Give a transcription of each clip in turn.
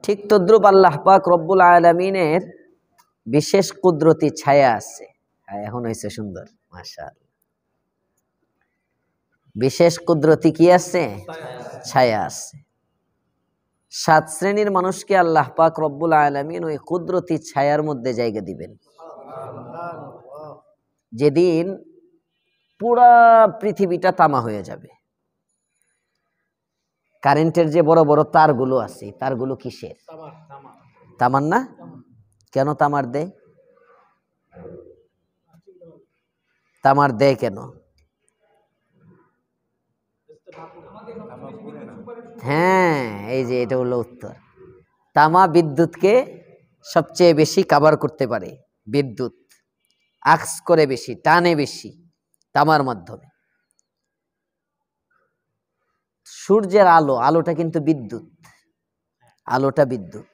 ঠিক তদ্রুপ আল্লাহ পাক রব্বুল আলামিনের বিশেষ কুদরতি ছায়া আছে। এখন হয়েছে সুন্দর, মাশাআল্লাহ। বিশেষ কুদরতি কি আছে? ছায়া আছে। 7 শ্রেণীর মানুষকে আল্লাহ পাক রব্বুল আলামিন ওই কুদরতি ছায়ার মধ্যে জায়গা দিবেন। যেদিন পুরা পৃথিবীটা তামা হয়ে যাবে। কারেন্টের যে বড় বড় তারগুলো আছে, তারগুলো কিসের? তামার না? কেন তামার দেয়? তামার দেয় কেন? হ্যাঁ, এই যে এটা হলো উত্তর। তামা বিদ্যুৎকে সবচেয়ে বেশি কভার করতে পারে। বিদ্যুৎ আক্স করে বেশি, টানে বেশি তামার মাধ্যমে। সূর্যের আলো, আলোটা কিন্তু বিদ্যুৎ, আলোটা বিদ্যুৎ।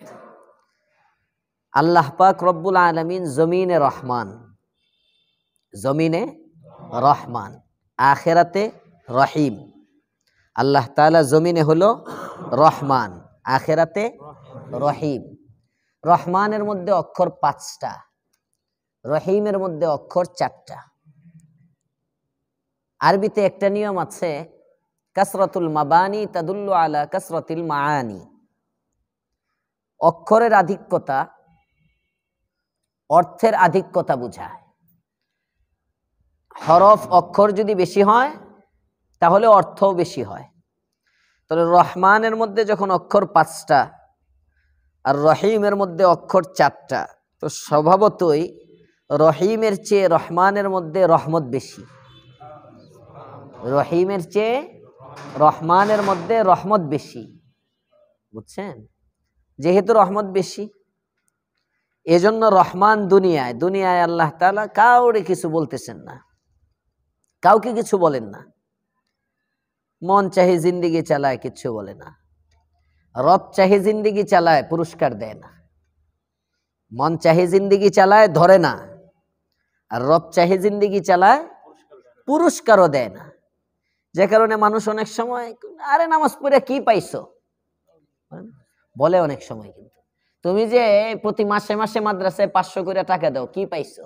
আল্লাহ পাক রব্বুল আলামিন জমিনে রহমান, জমিনে রহমান, আখিরাতে রহিম। আল্লাহ তাআলা জমিনে হলো রহমান, আখিরাতে রহিম। রহমানের মধ্যে অক্ষর 5টা, রহিমের মধ্যে অক্ষর 4টা। আরবিতে একটা নিয়ম আছে, কাসরাতুল মাবানি তাদুল্লু আলা কাসরাতিল মাআনি। অক্ষরের আধিক্যতা অর্থের আধিক্যতা বোঝায়। হরফ অক্ষর যদি বেশি হয় তাহলে অর্থও বেশি হয়। তাহলে রহমানের মধ্যে যখন অক্ষর 5টা আর রহিমের মধ্যে অক্ষর 4টা, তো স্বভাবতই রহিমের চেয়ে রহমানের মধ্যে রহমত বেশি। রহিমের চেয়ে রহমানের মধ্যে রহমত বেশি, বুঝছেন? যেহেতু রহমত বেশি, এজন্য রহমান দুনিয়ায়, দুনিয়ায় আল্লাহ তাআলা কাউরে কিছু বলতেছেন না, কাউকে কিছু বলেন না। মন চাহে জিন্দিগি চালায়, কিচ্ছু বলে না। রব চাহে জিন্দিগি চালায়, পুরস্কার দেয় না। মন চাহে জিন্দিগি চালায়, ধরে না। আর রব চাহে জিন্দিগি চালায়, পুরস্কারও দেয় না। যে কারণে মানুষ অনেক সময়, আরে নামাজ পড়ে কি পাইছো বলে অনেক সময়। কিন্তু তুমি যে প্রতি মাসে মাসে মাদ্রাসায় 500 করে টাকা দাও, কি পাইছো?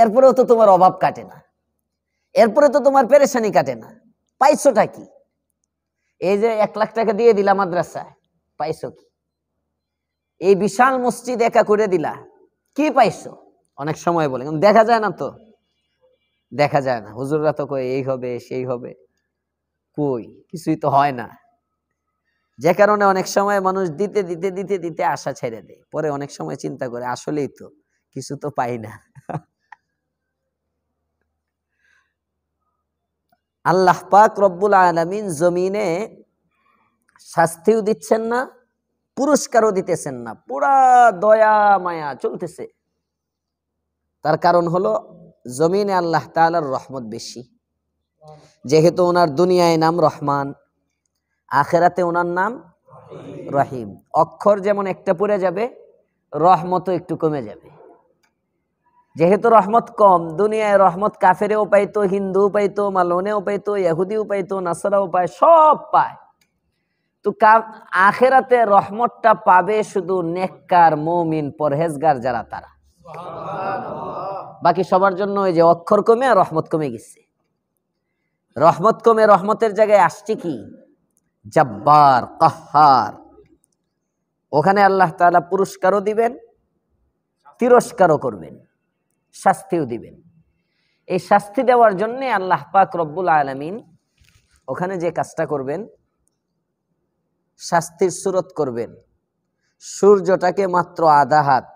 এরপরেও তো তোমার অভাব কাটে না, এরপরে তো তোমার পেরেশানি কাটে না, পাইছোটা কি? এই যে 1 লাখ টাকা দিয়ে দিলা মাদ্রাসায়, পাইছো কি? এই বিশাল মসজিদ একা করে দিলা, কি পাইছো? অনেক সময় বলে, কিন্তু দেখা যায় না তো, দেখা যায় না। হুজুররা তো কই এই হবে সেই হবে, কই কিছুই তো হয় না। যে কারণে অনেক সময় মানুষ দিতে দিতে দিতে দিতে আশা ছেড়ে দেয়। পরে অনেক সময় চিন্তা করে, আসলেই তো কিছু তো পাই না। আল্লাহ পাক রব্বুল আলামিন জমিনে শাস্তিও দিচ্ছেন না, পুরস্কারও দিতেছেন না, পুরা দয়া মায়া চলতেছে। তার কারণ হলো জমিনে আল্লাহ তাআলার রহমত বেশি। যেহেতু ওনার দুনিয়ায় নাম রহমান, আখিরাতে ওনার নাম রহিম। অক্ষর যেমন একটা পড়ে যাবে, রহমতও একটু কমে যাবে। যেহেতু রহমত কম, দুনিয়ায় রহমত কাফেরেও পাইতো, হিন্দুও পাইতো, মালনেও পাইতো, ইহুদিও পাইতো, নাসারাও পায়, সব পায়। তো আখিরাতে রহমতটা পাবে শুধু নেককার, মুমিন, পরহেজগার যারা, তারা। বাকি সবার জন্য ওই যে অক্ষর কমে আর রহমত কমে গেছে। রহমত কমে রহমতের জায়গায় আসছে কি? জব্বার, কাহ্হার। ওখানে আল্লাহ তাআলা পুরস্কারও দিবেন, তিরস্কারও করবেন, শাস্তিও দিবেন। এই শাস্তি দেওয়ার জন্য আল্লাহ পাক রব্বুল আলামিন ওখানে যে কাজটা করবেন, শাস্তির সুরত করবেন। সূর্যটাকে মাত্র আধা হাত,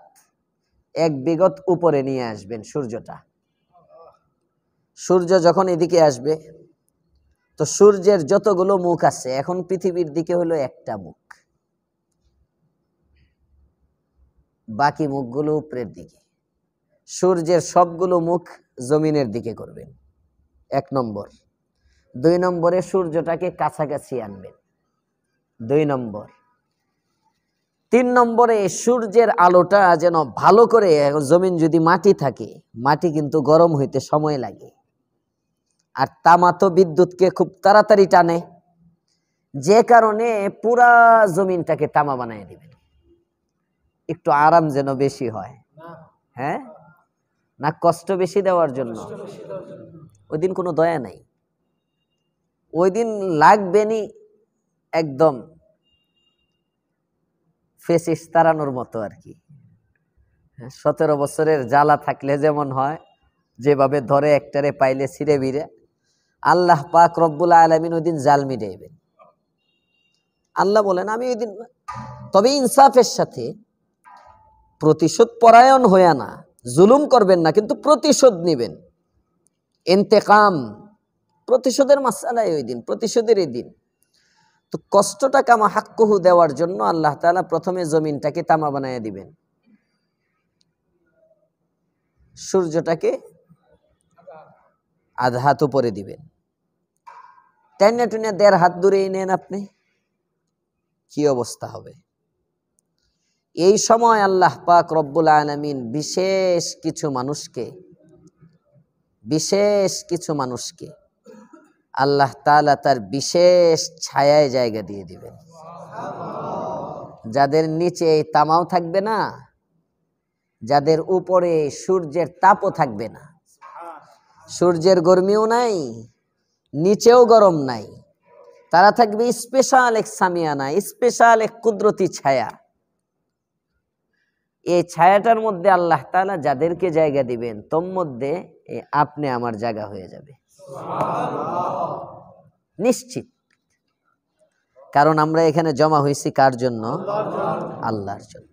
1 বিগত উপরে নিয়ে আসবেন সূর্যটা। সূর্য যখন এদিকে আসবে, তো সূর্যের যতগুলো মুখ আছে, এখন পৃথিবীর দিকে হলো একটা মুখ, বাকি মুখগুলো উপরের দিকে। সূর্যের সবগুলো মুখ জমিনের দিকে করবেন, 1 নম্বর। 2 নম্বরে সূর্যটাকে কাছাকাছি আনবেন, 2 নম্বর। 3 নম্বরে সূর্যের আলোটা যেন ভালো করে, জমিন যদি মাটি থাকে, মাটি কিন্তু গরম হইতে সময় লাগে, আর তামা তো বিদ্যুৎকে খুব তাড়াতাড়ি টানে। যে কারণে পুরা জমিনটাকে তামা বানিয়ে দিবেন। একটু আরাম যেন বেশি হয়, হ্যাঁ, না কষ্ট বেশি দেওয়ার জন্য? ওই দিন কোনো দয়া নাই, ওই দিন লাগবেনি একদম ফেসিস তাড়ানোর মতো আর কি। 17 বছরের জ্বালা থাকলে যেমন হয়, যেভাবে ধরে একটারে পাইলে ছিঁড়ে বিড়ে, আল্লাহ পাক রব্বুল আলামিন ওই দিন জাল মিটাইবেন। আল্লাহ বলেন আমি ওই দিন, তবে ইনসাফের সাথে, প্রতিশোধ পরায়ণ হইয়া না, জুলুম করবেন না, কিন্তু প্রতিশোধ নিবেন। ইন্তেকাম, প্রতিশোধের মাসআলাই ওই দিন, প্রতিশোধের এই দিন। তো কষ্টটা কামা হাক্কুহু দেওয়ার জন্য আল্লাহ তাআলা প্রথমে জমিনটাকে তামা বানাইয়া দিবেন, সূর্যটাকে আধা হাত উপরে দিবেন। টেনে টেনে 1.5 হাত দূরে নেন আপনি, কি অবস্থা হবে? এই সময় আল্লাহ পাক রব্বুল আলামিন বিশেষ কিছু মানুষকে আল্লাহ তাআলা তার বিশেষ ছায়ায় জায়গা দিয়ে দিবেন, যাদের নিচে এই তামাও থাকবে না, যাদের উপরে সূর্যের তাপও থাকবে না, সূর্যের গরমিও নাই, নিচেও গরম নাই, তারা থাকবে স্পেশাল এক সামিয়ানা, স্পেশাল এক কুদরতি ছায়া। এই ছায়াটার মধ্যে আল্লাহ তাআলা যাদেরকে জায়গা দিবেন, তোর মধ্যে আপনি আমার জায়গা হয়ে যাবে নিশ্চিত। কারণ আমরা এখানে জমা হয়েছি কার জন্য? আল্লাহর জন্য।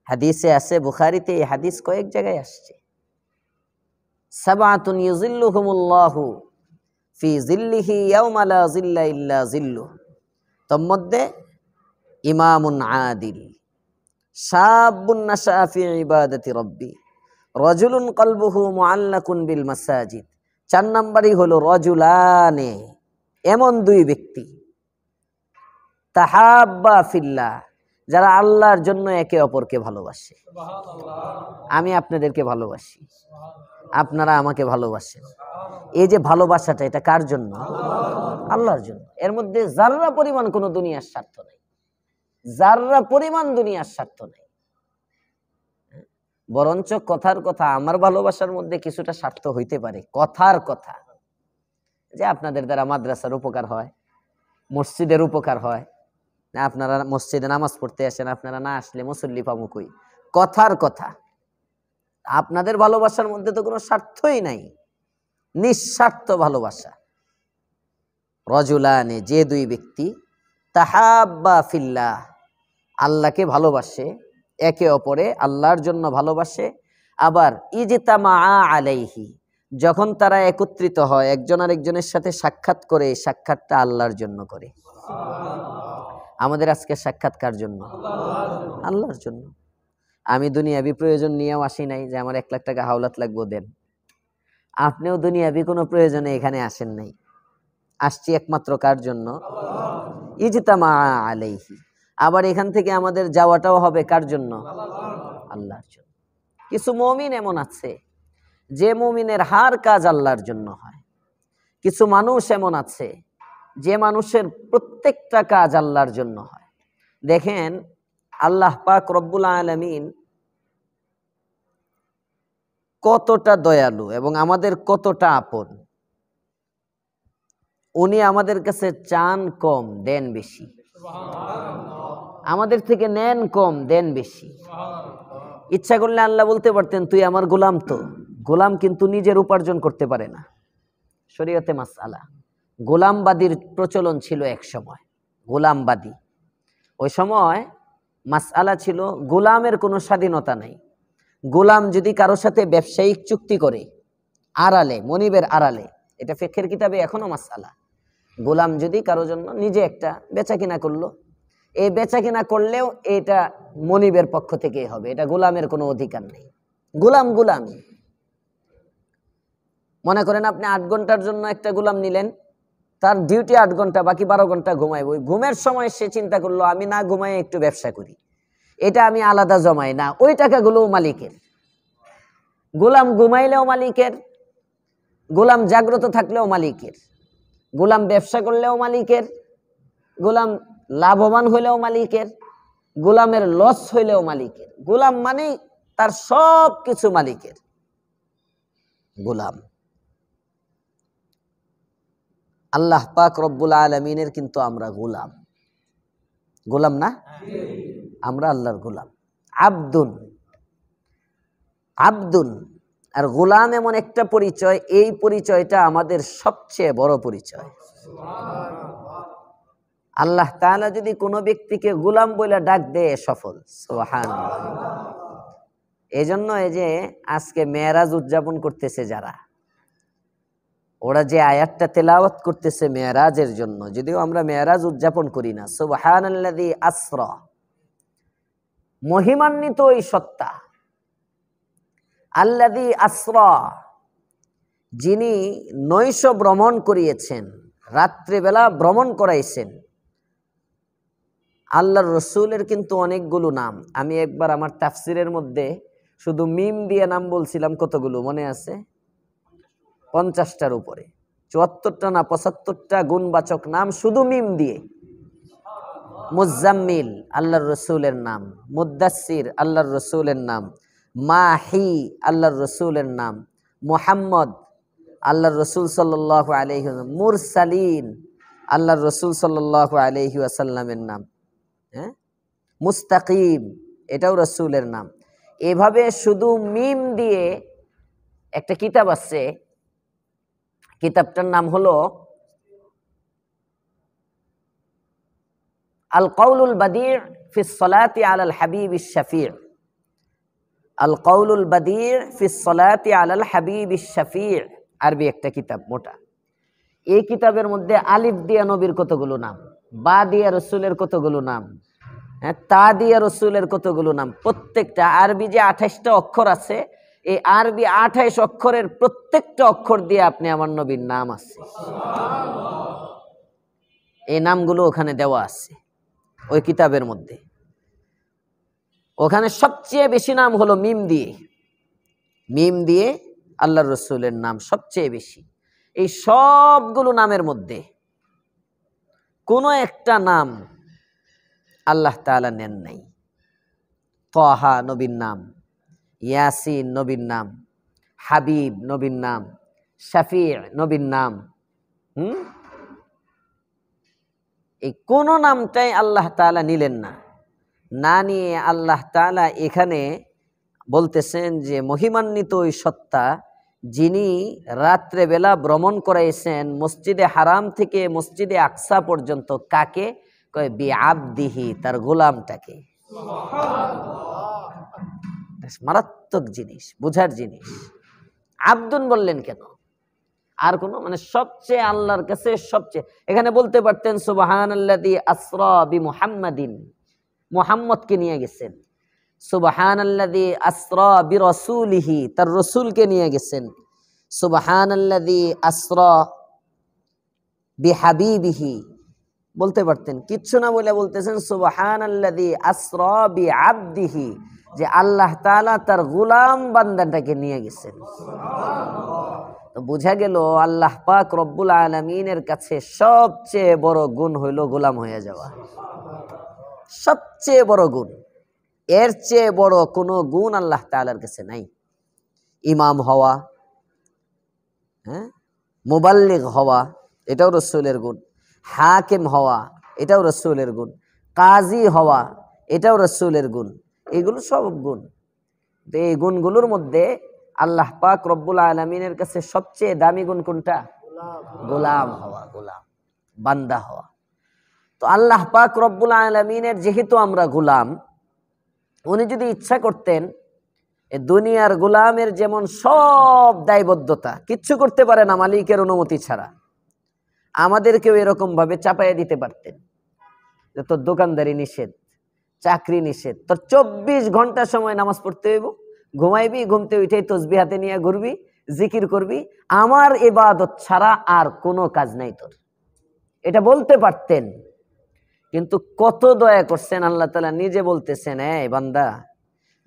হাদিসে আছে, বুখারীতে এই হাদিস কয়েক জায়গায় আসছে, সাবআতুন ইউযিল্লুহুমুল্লাহু ফি জিল্লিহি ইয়াওমা লা জিল্লা ইল্লা জিল্লুহ। তোর মধ্যে ইমামুন আদিল, শাবুন নাশা ফি ইবাদাতি রাব্বি, রাজুলুন কলবুহু মুআল্লাকুন বিল মাসাজিদ। 4 নম্বরই হলো রাজুলানে, এমন 2 ব্যক্তি, তাহাব্বা ফিল্লাহ, যারা আল্লাহর জন্য একে অপরকে ভালোবাসে। আমি আপনাদেরকে ভালোবাসি, আপনারা আমাকে ভালোবাসেন। এই যে ভালোবাসাটা, এটা কার জন্য? আল্লাহর জন্য। এর মধ্যে যাররা পরিমাণ কোনো দুনিয়ার স্বার্থ নাই, যাররা পরিমাণ দুনিয়ার স্বার্থ নাই। বরঞ্চ কথার কথা, আমার ভালোবাসার মধ্যে কিছুটা স্বার্থ হইতে পারে, কথার কথা, যে আপনাদের দ্বারা মাদ্রাসার উপকার হয়, মসজিদের উপকার হয়, আপনারা মসজিদে নামাজ পড়তে আসেন, আপনারা না আসলে মুসল্লি পাবো কই, কথার কথা। আপনাদের ভালোবাসার মধ্যে তো কোনো স্বার্থই নাই, নিঃস্বার্থ ভালোবাসা। রজুলানে, যে 2 ব্যক্তি, তাহাব্বা ফিল্লাহ, আল্লাহকে ভালোবাসে, একে অপরে আল্লাহর জন্য ভালোবাসে। আবার ইজতামা আলাইহি, যখন তারা একত্রিত হয়, একজন আরেকজনের সাথে সাক্ষাৎ করে, সাক্ষাৎটা আল্লাহর জন্য করে। আমাদের আজকে সাক্ষাৎ কার জন্য? আল্লাহর জন্য। আমি দুনিয়াবি প্রয়োজন নিয়েও আসি নাই যে আমার 1 লাখ টাকা হাওলাত লাগবো দেন। আপনিও দুনিয়াবি কোনো প্রয়োজনে এখানে আসেন নাই, আসছি একমাত্র কার জন্য? ইজতামা আলাইহি। আবার এখান থেকে আমাদের যাওয়াটাও হবে কার জন্য? আল্লাহর জন্য। কিছু মুমিন এমন আছে যে মুমিনের হার কাজ আল্লাহর জন্য হয়। কিছু মানুষ এমন আছে যে মানুষের প্রত্যেকটা কাজ আল্লাহর জন্য হয়। দেখেন, আল্লাহ পাক রব্বুল আলামিন কতটা দয়ালু এবং আমাদের কতটা আপন। উনি আমাদের কাছে চান কম, দেন বেশি। আমাদের থেকে নেন কম, দেন বেশি। ইচ্ছা করলে আল্লাহ বলতে পারতেন তুই আমার গোলাম। তো গোলাম কিন্তু নিজের উপার্জন করতে পারে না। শরীয়তে মাসআলা, গোলামবাদীর প্রচলন ছিল এক সময়, গোলামবাদী। ওই সময় মাসআলা ছিল গোলামের কোনো স্বাধীনতা নাই। গোলাম যদি কারো সাথে ব্যবসায়িক চুক্তি করে আড়ালে, মনিবের আড়ালে, এটা ফিকহের কিতাবে এখনো মাসআলা, গোলাম যদি কারো জন্য নিজে একটা বেচা কিনা করলো, এই বেচা কিনা করলেও এটা মনিবের পক্ষ থেকেই হবে, এটা গোলামের কোনো অধিকার নেই। গোলাম গোলামি। মনে করেন আপনি 8 ঘন্টার জন্য একটা গোলাম নিলেন, তার ডিউটি 8 ঘন্টা, বাকি 12 ঘন্টা ঘুমাইব। ওই ঘুমের সময় সে চিন্তা করলো আমি না ঘুমাই একটু ব্যবসা করি, এটা আমি আলাদা জমাই না, ওই টাকাগুলোও মালিকের। গোলাম ঘুমাইলেও মালিকের, গোলাম জাগ্রত থাকলেও মালিকের, গোলাম ব্যবসা করলেও মালিকের, গোলাম লাভবান হইলেও মালিকের, গোলামের লস হইলেও মালিকের। গোলাম মানে তার সব কিছু মালিকের গোলাম। আল্লাহ পাক রব্বুল আলামিনের কিন্তু আমরা গোলাম, গোলাম না? আমরা আল্লাহর গোলাম। আব্দুন, আব্দুন আর গোলাম এমন একটা পরিচয়, এই পরিচয়টা আমাদের সবচেয়ে বড় পরিচয়। আল্লাহ তাআলা যদি কোনো ব্যক্তিকে গোলাম বলে ডাক দেয় সফল, সুবহানাল্লাহ। এই জন্য এই যে আজকে মেরাজ উদযাপন করতেছে যারা, ওরা যে আয়াতটা তেলাওয়াত করতেছে মেরাজের জন্য, যদিও আমরা মেরাজ উদযাপন করি না। সুবহানাল্লাযী আসরা, মহিমান্বিত ওই সত্তা। আল্লাযী আসরা, যিনি নৈশ ভ্রমণ করিয়েছেন, রাত্রিবেলা ভ্রমণ করাইছেন। আল্লাহর রসুলের কিন্তু অনেকগুলো নাম। আমি একবার আমার তাফসিরের মধ্যে শুধু মিম দিয়ে নাম বলছিলাম, কতগুলো মনে আছে? 50টার উপরে, 74টা না 75টা গুণবাচক নাম শুধু মিম দিয়ে। মুজাম্মিল আল্লাহর রসুলের নাম, মুদ্দাসির আল্লাহর রসুলের নাম, মাহি আল্লাহর রসুলের নাম, মুহাম্মদ আল্লাহর রসুল সাল্লাল্লাহু আলাইহি ওয়াসাল্লাম, মুরসালিন আল্লাহর রসুল সাল্লাল্লাহু আলাইহি ওয়াসাল্লামের নাম, হ্যাঁ, মুস্তাকিম এটাও রসুলের নাম। এভাবে শুধু মিম দিয়ে একটা কিতাব আছে, কিতাবটার নাম হলো আল কাউলুল বাদি' ফি সলাতি আলাল হাবিবিশ শাফি', আল কাউলুল বাদি' ফি সলাতি আলাল হাবিবিশ শাফি', আরবি একটা কিতাব, মোটা। এই কিতাবের মধ্যে আলিফ দিয়া নবীর কতগুলো নাম, বা দিয়া রসুলের কতগুলো নাম, হ্যাঁ, তা দিয়া রসুলের কতগুলো নাম, প্রত্যেকটা আরবি যে 28টা অক্ষর আছে, এই আরবি 28 অক্ষরের প্রত্যেকটা অক্ষর দিয়ে আপনি আমার নবীর নাম আছে, এই নামগুলো ওখানে দেওয়া আছে ওই কিতাবের মধ্যে। ওখানে সবচেয়ে বেশি নাম হলো মিম দিয়ে, মিম দিয়ে আল্লাহর রসুলের নাম সবচেয়ে বেশি। এই সবগুলো নামের মধ্যে কোনো একটা নাম আল্লাহ তাআলা নেন নাই। তাহা নবীর নাম, ইয়াসিন নবীর নাম, হাবিব নবীর নাম, শাফি' নবীর নাম, এই কোন নামটাই আল্লাহ তাআলা নিলেন না। না নিয়ে আল্লাহ তাআলা এখানে বলতেছেন যে মহিমান্বিত ওই সত্তা, যিনি রাত্রেবেলা ভ্রমণ করাইছেন মসজিদে হারাম থেকে মসজিদে আকসা পর্যন্ত। কাকে কয়? বিআবদিহি, তার গোলামটাকে। মারাত্মক জিনিস, বুঝার জিনিস। আব্দুন বললেন কেন? আর কোন মানে সবচেয়ে আল্লাহর কাছে সবচেয়ে, এখানে বলতে পারতেন সুবহানাল্লাযী আসরা বিমুহাম্মাদিন, মুহাম্মদকে নিয়ে গেছেন। সুবহানাল্লাযী আসরা বিরাসূলিহি, তার রাসূলকে নিয়ে গেছেন। সুবহানাল্লাযী আসরা বিহাবিবিহি, বলতে পারতেন, কিচ্ছু না বলে বলতেছেন সুবহানাল্লাযী আসরা বিআবদিহি, যে আল্লাহ তাআলা তার গোলাম বান্দাটাকে নিয়ে গেছেন। তো বোঝা গেল আল্লাহ পাক রব্বুল আলামিনের কাছে সবচেয়ে বড় গুণ হইল গোলাম হয়ে যাওয়া। সবচেয়ে বড় গুণ, এর চেয়ে বড় কোনো গুণ আল্লাহ তাআলার কাছে নাই। ইমাম হওয়া, হ্যাঁ, মুবাল্লিগ হওয়া, এটাও রাসূলের গুণ। হাকিম হওয়া, এটাও রাসূলের গুণ। কাজী হওয়া, এটাও রাসূলের গুণ। এগুলো সব গুণ। তো এই গুণগুলোর মধ্যে আল্লাহ পাক রব্বুল আলামিনের কাছে সবচেয়ে দামি গুণ কোনটা? গোলাম হওয়া, গোলাম, বান্দা হওয়া। তো আল্লাহ পাক রব্বুল আলামিনের যেহেতু আমরা গোলাম, উনি যদি ইচ্ছা করতেন এই দুনিয়ার গোলামের যেমন সব দায়বদ্ধতা, কিচ্ছু করতে পারে না মালিকের অনুমতি ছাড়া, আমাদেরকেও এরকম ভাবে চাপাইয়া দিতে পারতেন যে তোর দোকানদারি নিষেধ, চাকরি নিষেধ, তোর 24 ঘন্টা সময় নামাজ পড়তে হইব, ঘুমাইবি, ঘুমতে উঠেই তসবিহ হাতে নিয়ে ঘুরবি, জিকির করবি, আমার ইবাদত ছাড়া আর কোনো কাজ নাই তোর, এটা বলতে পারতেন। কিন্তু কত দয়া করছেন আল্লাহ তাআলা, নিজে বলতেছেন, এই বান্দা,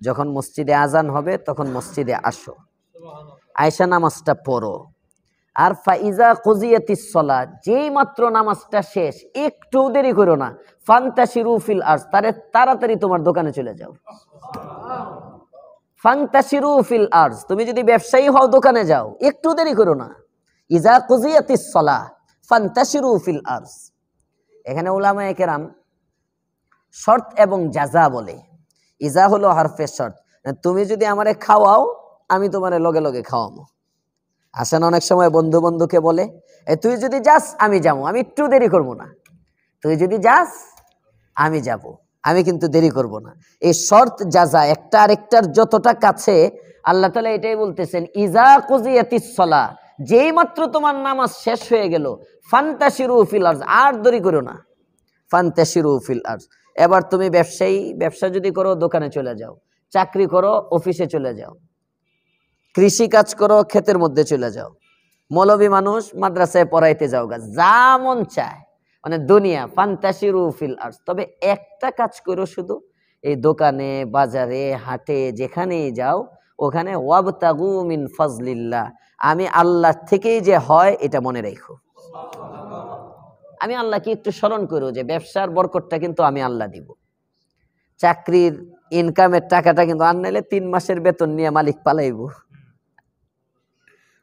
যখন মসজিদে আজান হবে তখন মসজিদে আসো, আয়েশা নামাজটা পড়ো, আর ফাইজা কুজিয়াতিস সালাত, যেই মাত্র নামাজটা শেষ, একটু দেরি করো না, ফান্তাশিরু ফিল আরজ, তাড়াতাড়ি তোমার দোকানে চলে যাও। ফান্তাশিরু ফিল আরজ, তুমি যদি ব্যবসায়ী হও দোকানে যাও, একটু দেরি করো না। ইজা কুজিয়াতিস সালাহ ফান্তাশিরু ফিল আরজ। এখানে উলামায়ে কেরাম শর্ত এবং জাযা বলে। ইজা হলো হরফে শর্ত, তুমি যদি আমারে খাওয়াও আমি তোমারে লগে লগে খাওয়াবো। আসেন অনেক সময় বন্ধু বন্ধুকে বলে, তুই যদি যাস আমি যাবো, আমি একটু দেরি করব না। তুই যদি যাস আমি যাব, আমি কিন্তু দেরি করব না। এই শর্ত জাযা একটা আরেকটার যতটা কাছে, আল্লাহ তাআলা এটাই বলতেছেন, ইজা কুজিয়াতিস সালাহ, যেই মাত্র তোমার নামাজ শেষ হয়ে গেল, ফান্তাশিরু ফিল আরজ, আর দেরি করো না। ফান্তাশিরু ফিল আরজ। এবার তুমি ব্যবসা যদি করো দোকানে চলে যাও, চাকরি করো অফিসে চলে যাও, কৃষি কাজ করো ক্ষেতের মধ্যে চলে যাও, মৌলবী মানুষ মাদ্রাসায় পড়াইতে যাও, যা মন চায়, মানে দুনিয়া। ফান্তাশিরু ফিল আরজ। তবে একটা কাজ করো শুধু, এই দোকানে বাজারে হাটে যেখানেই যাও, ওখানে ওয়াবতাগু মিন ফাজলিল্লাহ, আমি আল্লাহ থেকেই যে হয় এটা মনে রাখো। আমি আল্লাহকে একটু স্মরণ করো যে ব্যবসার বরকতটা কিন্তু আমি আল্লাহ দিব। চাকরির ইনকামের টাকাটা কিন্তু আর নাইলে 3 মাসের বেতন নিয়ে মালিক পালাইব।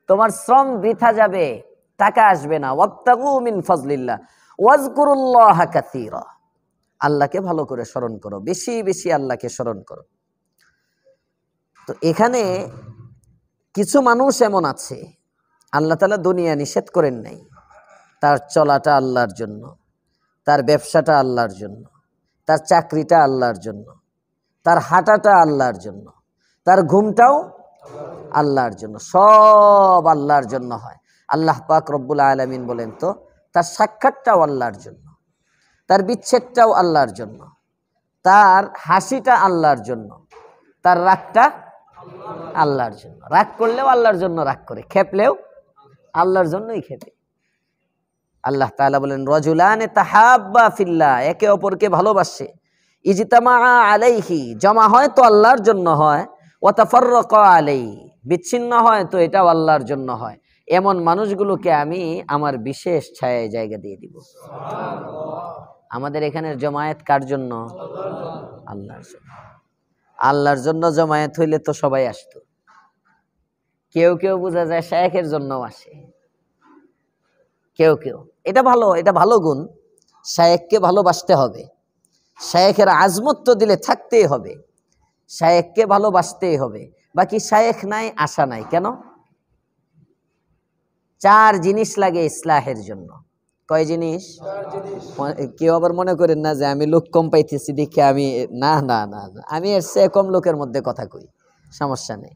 তোমার শ্রম বৃথা যাবে, টাকা আসবে না। ওয়াবতাগু মিন ফাজলিল্লাহ ওয়াজকুরুল্লাহা কাসীরা, আল্লাহকে ভালো করে স্মরণ করো, বেশি বেশি আল্লাহকে স্মরণ করো। তো এখানে কিছু মানুষ এমন আছে, আল্লাহ তাআলা দুনিয়া নিষেধ করেন নাই, তার চলাটা আল্লাহর জন্য, তার ব্যবসাটা আল্লাহর জন্য, তার চাকরিটা আল্লাহর জন্য, তার হাঁটাটা আল্লাহর জন্য, তার ঘুমটাও আল্লাহর জন্য, সব আল্লাহর জন্য হয়। আল্লাহ পাক রব্বুল আলামিন বলেন তো, তার সাক্ষাৎটাও আল্লাহর জন্য, তার বিচ্ছেদটাও আল্লাহর জন্য, তার হাসিটা আল্লাহর জন্য, তার রাগটা আল্লাহর জন্য। রাগ করলেও আল্লাহর জন্য রাগ করে, খেপলেও আল্লাহর জন্যই খেপে। আল্লাহ তাআলা বলেন, রাজুলানে তাহাব্বা ফিল্লাহ, একে অপরকে ভালোবাসে, ইজতামা আলাইহি, জমা হয় তো আল্লাহর জন্য হয়, ওয়া তাফাররাকা আলাইহি, বিচ্ছিন্ন হয় তো এটাও আল্লাহর জন্য হয়। এমন মানুষগুলোকে আমি আমার বিশেষ ছায়ায় জায়গা দিয়ে দিব। আমাদের এখানের জমায়েত কার জন্য? আল্লাহর জন্য। আল্লাহর জন্য জমায়েত হইলে তো সবাই আসতো। কেউ কেউ বোঝা যায় শায়েখের জন্য আসে, কেউ কেউ, এটা ভালো গুণ। শায়েখকে ভালোবাসতে হবে, শায়েখের আজমত তো দিলে থাকতেই হবে, শায়েখকে ভালোবাসতেই হবে। বাকি শায়েখ নাই, আশা নাই। কেন? 4 জিনিস লাগে ইসলাহের জন্য। কয় জিনিস? কেউ আবার মনে করেন না যে আমি লোক কম পাইতেছি দেখে আমি, না না না না, আমি এর চেয়ে কম লোকের মধ্যে কথা কই, সমস্যা নেই।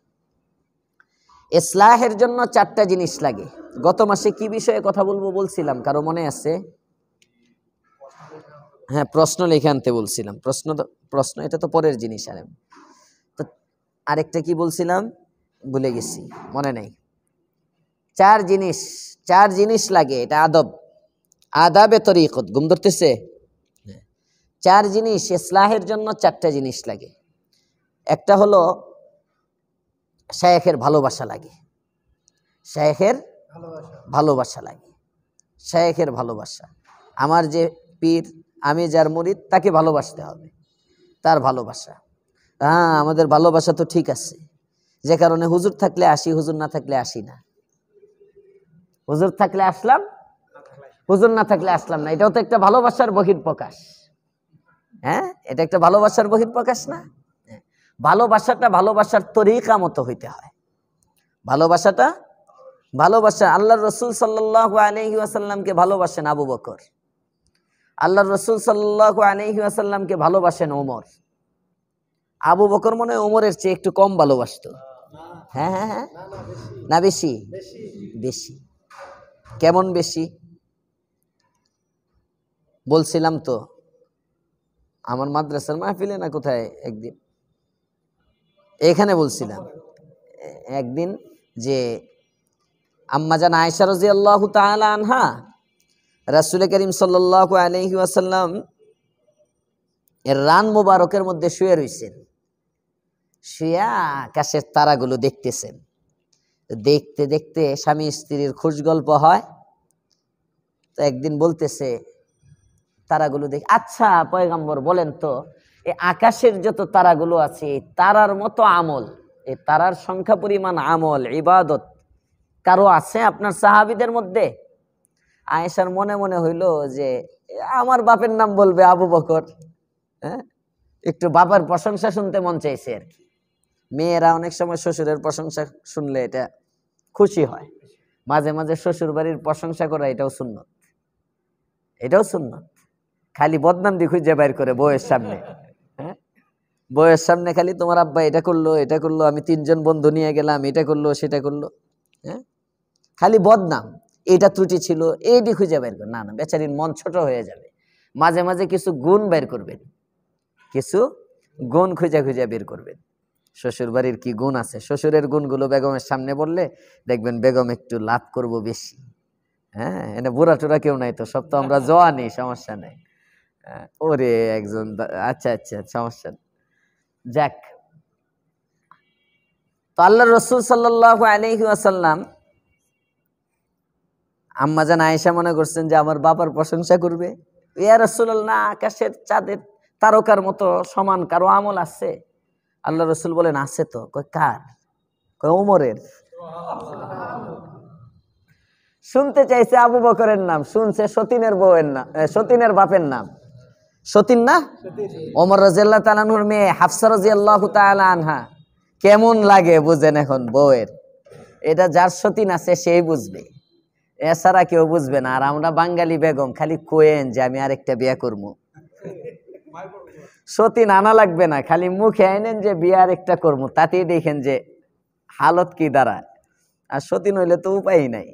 ইসলাহের জন্য 4টা জিনিস লাগে। গত মাসে কি বিষয়ে কথা বলবো বলছিলাম, কারো মনে আছে? হ্যাঁ, প্রশ্ন লিখে আনতে বলছিলাম। প্রশ্ন এটা তো পরের জিনিস। আর তো আরেকটা কি বলছিলাম ভুলে গেছি, মনে নেই। 4 জিনিস লাগে, এটা আদাবে তরিকত। ঘুম ধরতেছে? 4 জিনিস ইসলাহের জন্য, 4টা জিনিস লাগে। একটা হলো শায়েখের ভালোবাসা লাগে, শায়েখের ভালোবাসা লাগে, শায়েখের ভালোবাসা। আমার যে পীর, আমি যার মুরিদ, তাকে ভালোবাসতে হবে, তার ভালোবাসা। হ্যাঁ, আমাদের ভালোবাসা তো ঠিক আছে, যে কারণে হুজুর থাকলে আসি, হুজুর না থাকলে আসি না। হুজুর থাকলে আসলাম, হুজুর না থাকলে আসলাম না। এটাও তো একটা ভালোবাসার বহিঃপ্রকাশ। হ্যাঁ, এটা একটা ভালোবাসার বহিঃপ্রকাশ না? ভালোবাসাটা ভালোবাসার তরিকা মতো হইতে হয়। ভালোবাসা আল্লাহর রাসূল সাল্লাল্লাহু আলাইহি ওয়াসাল্লামকে ভালোবাসেন আবু বকর, আল্লাহর রাসূল সাল্লাল্লাহু আলাইহি ওয়াসাল্লামকে ভালোবাসেন ওমর। আবু বকর মনে হয় ওমরের চেয়ে একটু কম ভালোবাসতো। হ্যাঁ হ্যাঁ হ্যাঁ, না বেশি? বেশি। কেমন বেশি? বলছিলাম তো আমার মাদ্রাসার মাহফিলে না কোথায় একদিন, এখানে বলছিলাম একদিন যে আম্মাজান আয়েশা রাদিয়াল্লাহু তাআলা আনহা রাসূল করিম সাল্লাল্লাহু আলাইহি ওয়াসাল্লাম এর রান মুবারকের মধ্যে শুয়ে রইছেন, শুয়ে আকাশের তারাগুলো দেখতেছেন। দেখতে দেখতে স্বামী স্ত্রীর খোঁজ গল্প হয়। তো একদিন বলতেছে তারাগুলো দেখ, আচ্ছা পয়গম্বর বলেন তো এই আকাশের যত তারাগুলো আছে এই তারার মতো আমল, এই তারার সংখ্যা পরিমাণ আমল ইবাদত কারো আছে আপনার সাহাবীদের মধ্যে? আয়েশার মনে মনে হইল যে আমার বাপের নাম বলবে আবু বকর, হ্যাঁ, একটু বাবার প্রশংসা শুনতে মন চাইছে আর কি। মেয়েরা অনেক সময় শ্বশুরের প্রশংসা শুনলে এটা খুশি হয়, মাঝে মাঝে শ্বশুর বাড়ির প্রশংসা করা এটাও সুন্নত, এটাও সুন্নত। খালি বদনাম দিয়ে খুঁজে বাইর করে বউয়ের সামনে, হ্যাঁ, বউয়ের সামনে খালি তোমার আব্বা এটা করলো এটা করলো, আমি 3 জন বন্ধু নিয়ে গেলাম, এটা করলো সেটা করলো, হ্যাঁ, খালি বদনাম, এইটা ত্রুটি ছিল এইটি খুঁজে বের করে। না না, বেচারির মন ছোট হয়ে যাবে। মাঝে মাঝে কিছু গুণ বের করবেন, কিছু গুণ খুঁজে খুঁজে বের করবেন। শ্বশুর বাড়ির কি গুণ আছে, শ্বশুরের গুণগুলো বেগমের সামনে বললে দেখবেন বেগম একটু লাভ করব বেশি। হ্যাঁ, এনে বুড়া টুরা কেউ নাই তো, সব তো আমরা জওয়ানি, সমস্যা নেই। ওরে একজন, আচ্ছা আচ্ছা সমস্যা নেই। যাক, তো আল্লাহ রসুল সাল্লাল্লাহু আলাইহি ওয়াসাল্লাম আম্মা জান আয়েশা মনে করছেন যে আমার বাবার প্রশংসা করবে। ইয়া রাসূলুল্লাহ, আকাশের চাঁদের তারকার মতো সমান কারো আমল আছে? আল্লাহ রসুল বলেন আছে তো। কয় কার? কয় ওমরের। শুনতে চাইছে আবু বকরের নাম, শুনছে সতীনের বউয়ের নাম, সতীনের বাপের নাম। সতীন না, ওমর রাদিয়াল্লাহু তাআলা আনহুর মেয়ে হাফসা রাদিয়াল্লাহু তাআলা আনহা। কেমন লাগে বুঝেন এখন বউয়ের, এটা যার সতীন আছে সেই বুঝবে, এছাড়া কেউ বুঝবে না। আর আমরা বাঙালি বেগম খালি কোয়েন যে আমি আরেকটা বিয়ে করবো, সতীন আনা লাগবে না, খালি মুখে আইনেন যে বিয়ে আরেকটা করবো, তাতেই দেখেন যে হালত কি দাঁড়ায়। আর সতীন হইলে তো উপায়ই নাই।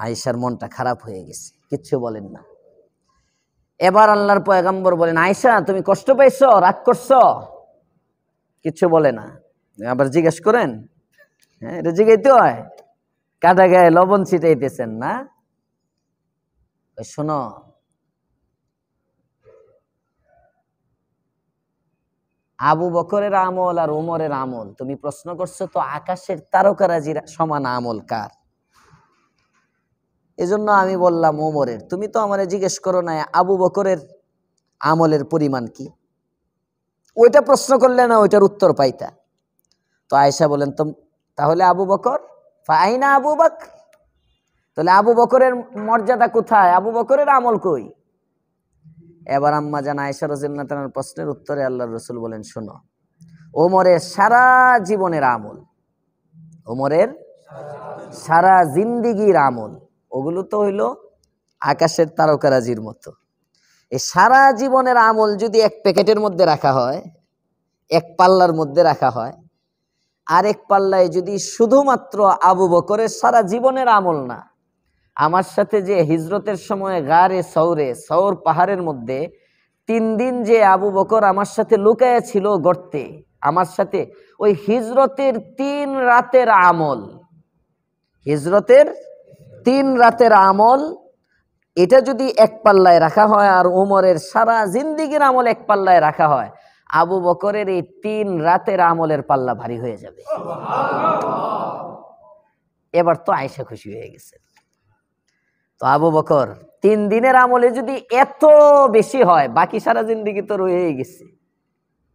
আয়েশার মনটা খারাপ হয়ে গেছে, কিচ্ছু বলেন না। এবার আল্লাহর পয়গম্বর বলেন, আয়েশা তুমি কষ্ট পাইছো, রাগ করছো? কিচ্ছু বলে না। আবার জিজ্ঞেস করেন, হ্যাঁ এটা জিজ্ঞাইতে হয়, কাটা গায়ে লবণ ছিটাইতেছেন না? শোনো, আবু বকরের আমল আর উমরের আমল তুমি প্রশ্ন করছো তো আকাশের তারকারাজির সমান আমল কার? এজন্য আমি বললাম ওমরের। তুমি তো আমারে জিজ্ঞেস করো না আবু বকরের আমলের পরিমাণ কি, ওইটা প্রশ্ন করলে না ওইটার উত্তর পাইতা। তো আয়েশা বলেন তো তাহলে আবু বকর, ফাইনা আবু বকর, তাহলে আবু বকরের মর্যাদা কোথায়, আবু বকরের আমল কই? এবার আম্মা জান আয়েশা রাদিয়াল্লাহু তাআলার প্রশ্নের উত্তরে আল্লাহর রাসূল বলেন, শোনো, ওমরের সারা জীবনের আমল, ওমরের সারা জিন্দিগির আমল, ওগুলো তো হইলো আকাশের তারকারাজির মতো। এই সারা জীবনের আমল যদি এক প্যাকেটের মধ্যে রাখা হয়, এক পাল্লার মধ্যে রাখা হয়, আর এক পাল্লায় যদি শুধুমাত্র আবু বকরের সারা জীবনের আমল না, আমার সাথে যে হিজরতের সময় গারে সৌর পাহাড়ের মধ্যে 3 দিন যে আবু বকর আমার সাথে লুকায়া ছিল গর্তে, আমার সাথে ওই হিজরতের 3 রাতের আমল, হিজরতের 3 রাতের আমল, এটা যদি এক পাল্লায় রাখা হয় আর ওমরের সারা জিন্দিগির আমল এক পাল্লায় রাখা হয়, আবু বকরের এই 3 রাতের আমলের পাল্লা ভারী হয়ে যাবে। এবার তো আয়েশা খুশি হয়ে গেছে। তো আবু বকর 3 দিনের আমলে যদি এত বেশি হয়, বাকি সারা জিন্দিগি তো রয়েই গেছে,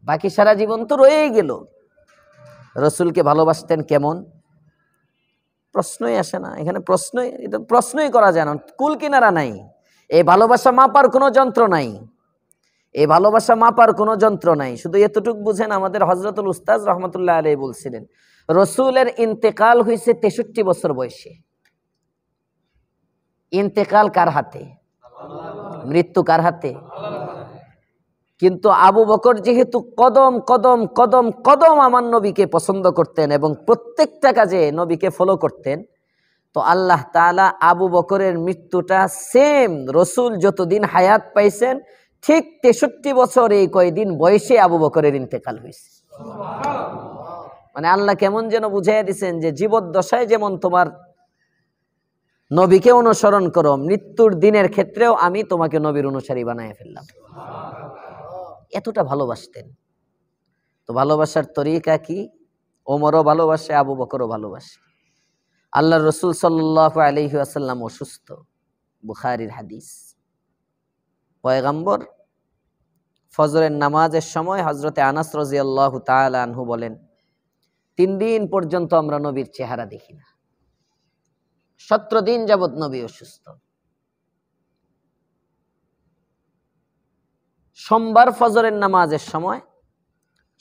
বাকি সারা জীবন তো রয়েই গেল। রসুলকে ভালোবাসতেন কেমন, প্রশ্নই আসে না এখানে, প্রশ্নই করা যায় না, কুল কিনারা নাই। এই ভালোবাসা মাপার কোনো যন্ত্র নাই, এই ভালোবাসা মাপার কোনো যন্ত্র নাই। শুধু এতটুক বুঝেন, আমাদের হযরতুল উস্তাজ রহমতুল্লাহ আলাইহি বলছিলেন রসুলের ইন্তেকাল হয়েছে 63 বছর বয়সে। ইন্তেকাল কার হাতে? মৃত্যু কার হাতে? কিন্তু আবু বকর যেহেতু কদম কদম কদম কদম আমার নবীকে পছন্দ করতেন এবং প্রত্যেকটা কাজে নবীকে ফলো করতেন, তো আল্লাহ তাআলা আবু বকরের মৃত্যুটা সেম রসুল যতদিন হায়াত পাইছেন ঠিক 63 বছর এই কয়দিন বয়সে আবু বকরের ইন্তেকাল হয়েছে। মানে আল্লাহ কেমন যেন বুঝাইয়া দিচ্ছেন যে জীবদ্দশায় যেমন তোমার নবীকে অনুসরণ করো, মৃত্যুর দিনের ক্ষেত্রেও আমি তোমাকে নবীর অনুসারী বানায় ফেললাম। এতটা ভালোবাসতেন। তো তো ভালোবাসার তরিকা কি? ওমরও ভালোবাসে, আবু বকরও ভালোবাসে। আল্লাহ রসুল সাল্লাল্লাহু আলাইহি ওয়াসাল্লাম অসুস্থ, বুখারীর হাদিস। পয়গম্বর ফজরের নামাজের সময় হযরতে আনাস রাদিয়াল্লাহু তাআলা আনহু বলেন, 3 দিন পর্যন্ত আমরা নবীর চেহারা দেখি না। 17 দিন যাবত নবী অসুস্থ। সোমবার ফজরের নামাজের সময়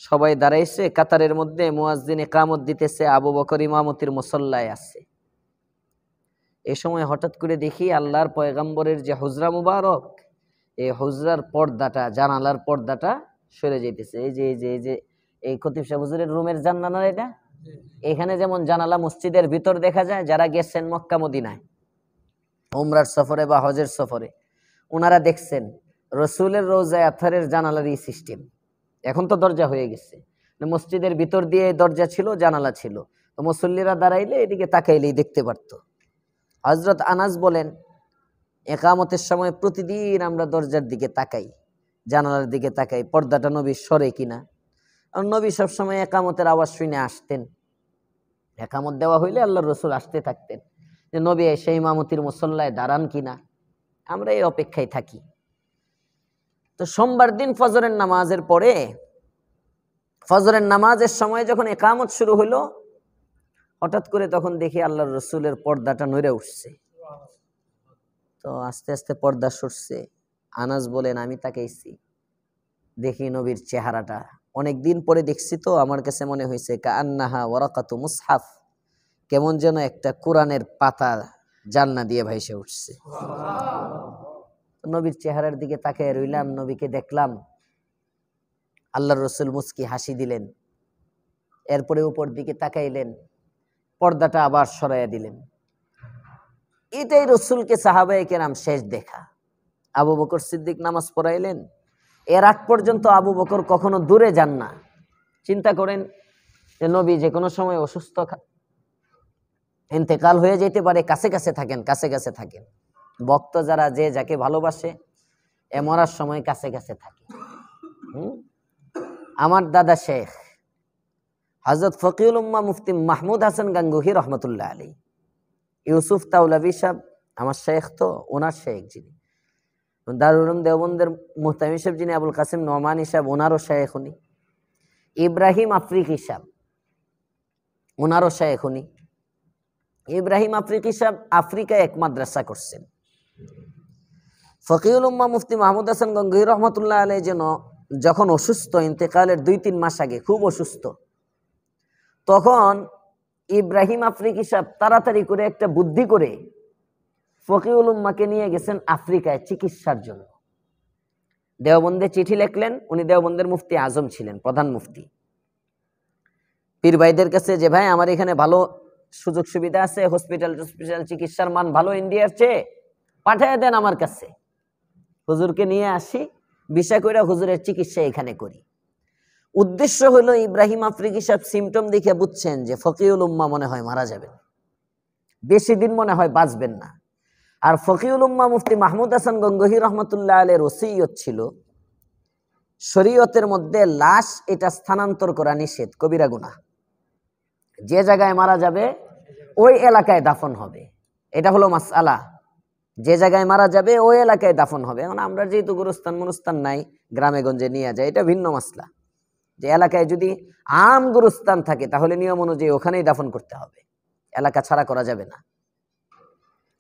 সবাই দাঁড়াইছে কাতারের মধ্যে, মুয়াজ্জিন ইকামত দিতেছে, আবু বকর ইমামতির মুসল্লায় আছে। এই সময় হঠাৎ করে দেখি আল্লাহর পয়গম্বরের যে হুজরা মুবারক, এই হুজরার পর্দাটা, জানালার পর্দাটা সরে যাইতেছে। এই খতিব সাহেব হুজুরের রুমের জানালা এটা, এখানে যেমন জানালা মসজিদের ভিতর দেখা যায়, যারা গেছেন মক্কা মদিনায় উমরার সফরে বা হজের সফরে, ওনারা দেখছেন রসুলের রওজায়ে আতহারের জানালার এই সিস্টেম। এখন তো দরজা হয়ে গেছে, মসজিদের ভিতর দিয়ে দরজা ছিল, জানালা ছিল, তো মুসল্লিরা দাঁড়াইলে এদিকে তাকাইলেই দেখতে পারতো। হযরত আনাস বলেন, ইকামতের সময় প্রতিদিন আমরা দরজার দিকে তাকাই, জানালার দিকে তাকাই, পর্দাটা নবীর সরে কিনা। আর নবী সবসময় ইকামতের আওয়াজ শুনে আসতেন। ইকামত দেওয়া হইলে আল্লাহর রসুল আসতে থাকতেন, যে নবী এসে ইমামতির মুসল্লায় দাঁড়ান কিনা, আমরা এই অপেক্ষায় থাকি। তো সোমবার দিন ফজরের নামাজের পরে, ফজরের নামাজের সময় যখন ইকামত শুরু হলো, হঠাৎ করে তখন দেখি আল্লাহর রসুলের পর্দাটা নড়ে উঠছে। তো আস্তে আস্তে পর্দা সরছে। আনাস বলেন, আমি তাকাইছি, দেখি নবীর চেহারাটা। অনেকদিন পরে দেখছি, তো আমার কাছে মনে হয়েছে কাআন্নাহা ওয়ারাকাতু মুসহাফ, কেমন যেন একটা কোরআনের পাতা জান্নাত দিয়ে ভাইসে উঠছে। নবীর চেহারার দিকে তাকিয়ে রইলাম, নবীকে দেখলাম। আল্লাহর রসুল মুস্কি হাসি দিলেন, এরপরে উপর দিকে তাকাইলেন, পর্দাটা আবার সরাইয়া দিলেন। এটাই রসুলকে সাহাবায়ে কেরাম শেষ দেখা। আবু বকর সিদ্দিক নামাজ পড়াইলেন। এর আগ পর্যন্ত আবু বকর কখনো দূরে যান না। চিন্তা করেন যে নবী যে কোনো সময় অসুস্থ, ইন্তেকাল হয়ে যেতে পারে, কাছে কাছে থাকেন, কাছে কাছে থাকেন। ভক্ত যারা, যে যাকে ভালোবাসে, এ মরার সময় কাছে কাছে থাকে। আমার দাদা শেখ হযরত ফকিউল উম্মাহ মুফতি মাহমুদ হাসান গাঙ্গুহি রহমতুল্লাহ আলাইহি, ইউসুফ তাওলাবী সাহেব আমার শেখ, তো ওনার শেখ যিনি দারুল উলুম দেওবন্দের মুহতামিম সাহেব, যিনি আবুল কাসিম নোমানী সাহেব, ওনারও শেখ উনি। ইব্রাহিম আফ্রিকি সাহেব, ওনারও শেখ উনি। ইব্রাহিম আফ্রিকি সাহেব আফ্রিকায় এক মাদ্রাসা করছেন। ফকিউল উম্মাহ মুফতি মাহমুদ হাসান গাঙ্গুহি রহমতুল্লাহ আলাইহি যেন যখন অসুস্থ, ইন্তেকালের 2-3 মাস আগে খুব অসুস্থ, তখন ইব্রাহিম আফ্রিকি সাহেব তাড়াতাড়ি করে একটা বুদ্ধি করে ফকিউল উম্মাহকে নিয়ে গেছেন আফ্রিকায় চিকিৎসার জন্য। দেওবন্দে চিঠি লিখলেন, উনি দেওবন্দের মুফতি আজম ছিলেন, প্রধান মুফতি। পীর ভাইদের কাছে, যে ভাই আমার এখানে ভালো সুযোগ সুবিধা আছে, হসপিটাল চিকিৎসার মান ভালো ইন্ডিয়ার চেয়ে, পাঠিয়ে দেন আমার কাছে, হুজুরকে নিয়ে আসি, ভিসা কইরা হুজুরের চিকিৎসা এখানে করি। উদ্দেশ্য হলো ইব্রাহিম আফ্রিকি সাহেব সিমটম দেখে বুঝছেন যে ফকিউল উম্মাহ মনে হয় মারা যাবেন, বেশি দিন মনে হয় বাঁচবেন না। আর ফকিউল উম্মাহ মুফতি মাহমুদ হাসান গাঙ্গুহি রহমতুল্লাহ আলাইহির ওসিয়ত ছিল, শরীয়তের মধ্যে লাশ এটা স্থানান্তর করা নিষেধ, কবিরা গুনাহ। যে জায়গায় মারা যাবে ওই এলাকায় দাফন হবে, এটা হলো মাসআলা। যে জায়গায় মারা যাবে ওই এলাকায় দাফন হবে। এখন আমরা যেহেতু গুরুস্থান মনুস্থান নাই, গ্রামে গঞ্জে নিয়ে যায়, এটা ভিন্ন মাসলা। যে এলাকায় যদি আম গুরুস্থান থাকে, তাহলে নিয়ম অনুযায়ী ওখানেই দাফন করতে হবে, এলাকা ছাড়া করা যাবে না।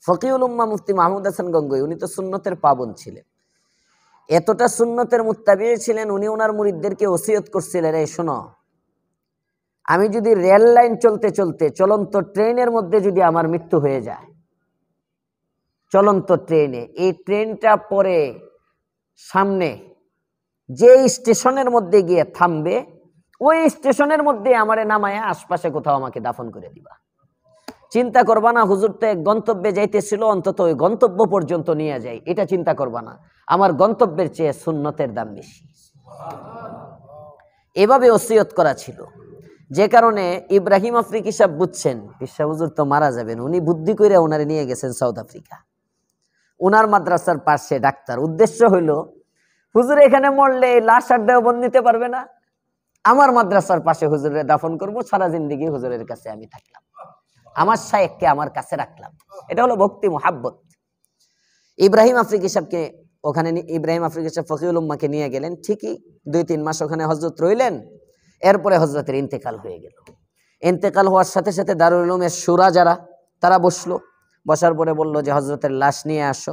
ফকিউল উম্মাহ মুফতি মাহমুদ হাসান গাঙ্গুহি, উনি তো সুন্নতের পাবন ছিলেন, এতটা সুন্নতের মুত্তাবি ছিলেন, উনি ওনার মুরিদদেরকে ওসিয়ত করছিলেন, এই শোনো, আমি যদি রেল লাইন চলতে চলতে চলন্ত ট্রেনের মধ্যে যদি আমার মৃত্যু হয়ে যায়, চলন্ত ট্রেনে, এই ট্রেনটা পরে সামনে যে স্টেশনের মধ্যে গিয়ে থামবে, ওই স্টেশনের মধ্যে আমারে নামায়া আশপাশে কোথাও আমাকে দাফন করে দিবা। চিন্তা করবা না হুজুর তো এক গন্তব্যে যাইতেছিল, অন্তত ওই গন্তব্য পর্যন্ত নিয়ে যাই, এটা চিন্তা করবা না। আমার গন্তব্যের চেয়ে সুন্নতের দাম বেশি। এভাবে ওসিয়ত করা ছিল, যে কারণে ইব্রাহিম আফ্রিকি সাহেব বুঝছেন বিশ্বা হুজুর তো মারা যাবেন, উনি বুদ্ধি করে ওনারে নিয়ে গেছেন সাউথ আফ্রিকা, ওনার মাদ্রাসার পাশে ডাক্তার। উদ্দেশ্য হইল হুজুর এখানে মরলে এই লাশ আর দেওবন্দ নিতে পারবে না, আমার মাদ্রাসার পাশে হুজুরের দাফন করব, সারা জিন্দেগি হুজুরের কাছে আমি থাকলাম, আমার শায়েখকে আমার কাছে রাখলাম। এটা হলো ভক্তি, মোহাব্বত। ইব্রাহিম আফ্রিকি সাহেবকে ওখানে, ইব্রাহিম আফ্রিকি সাহেব ফকিউল উম্মাহকে নিয়ে গেলেন, ঠিকই 2-3 মাস ওখানে হজরত রইলেন। এরপরে হজরতের ইন্তেকাল হয়ে গেল। ইন্তেকাল হওয়ার সাথে সাথে দারুল উলুমের শুরা যারা, তারা বসলো। বসার পরে বলল যে হজরতের লাশ নিয়ে আসো।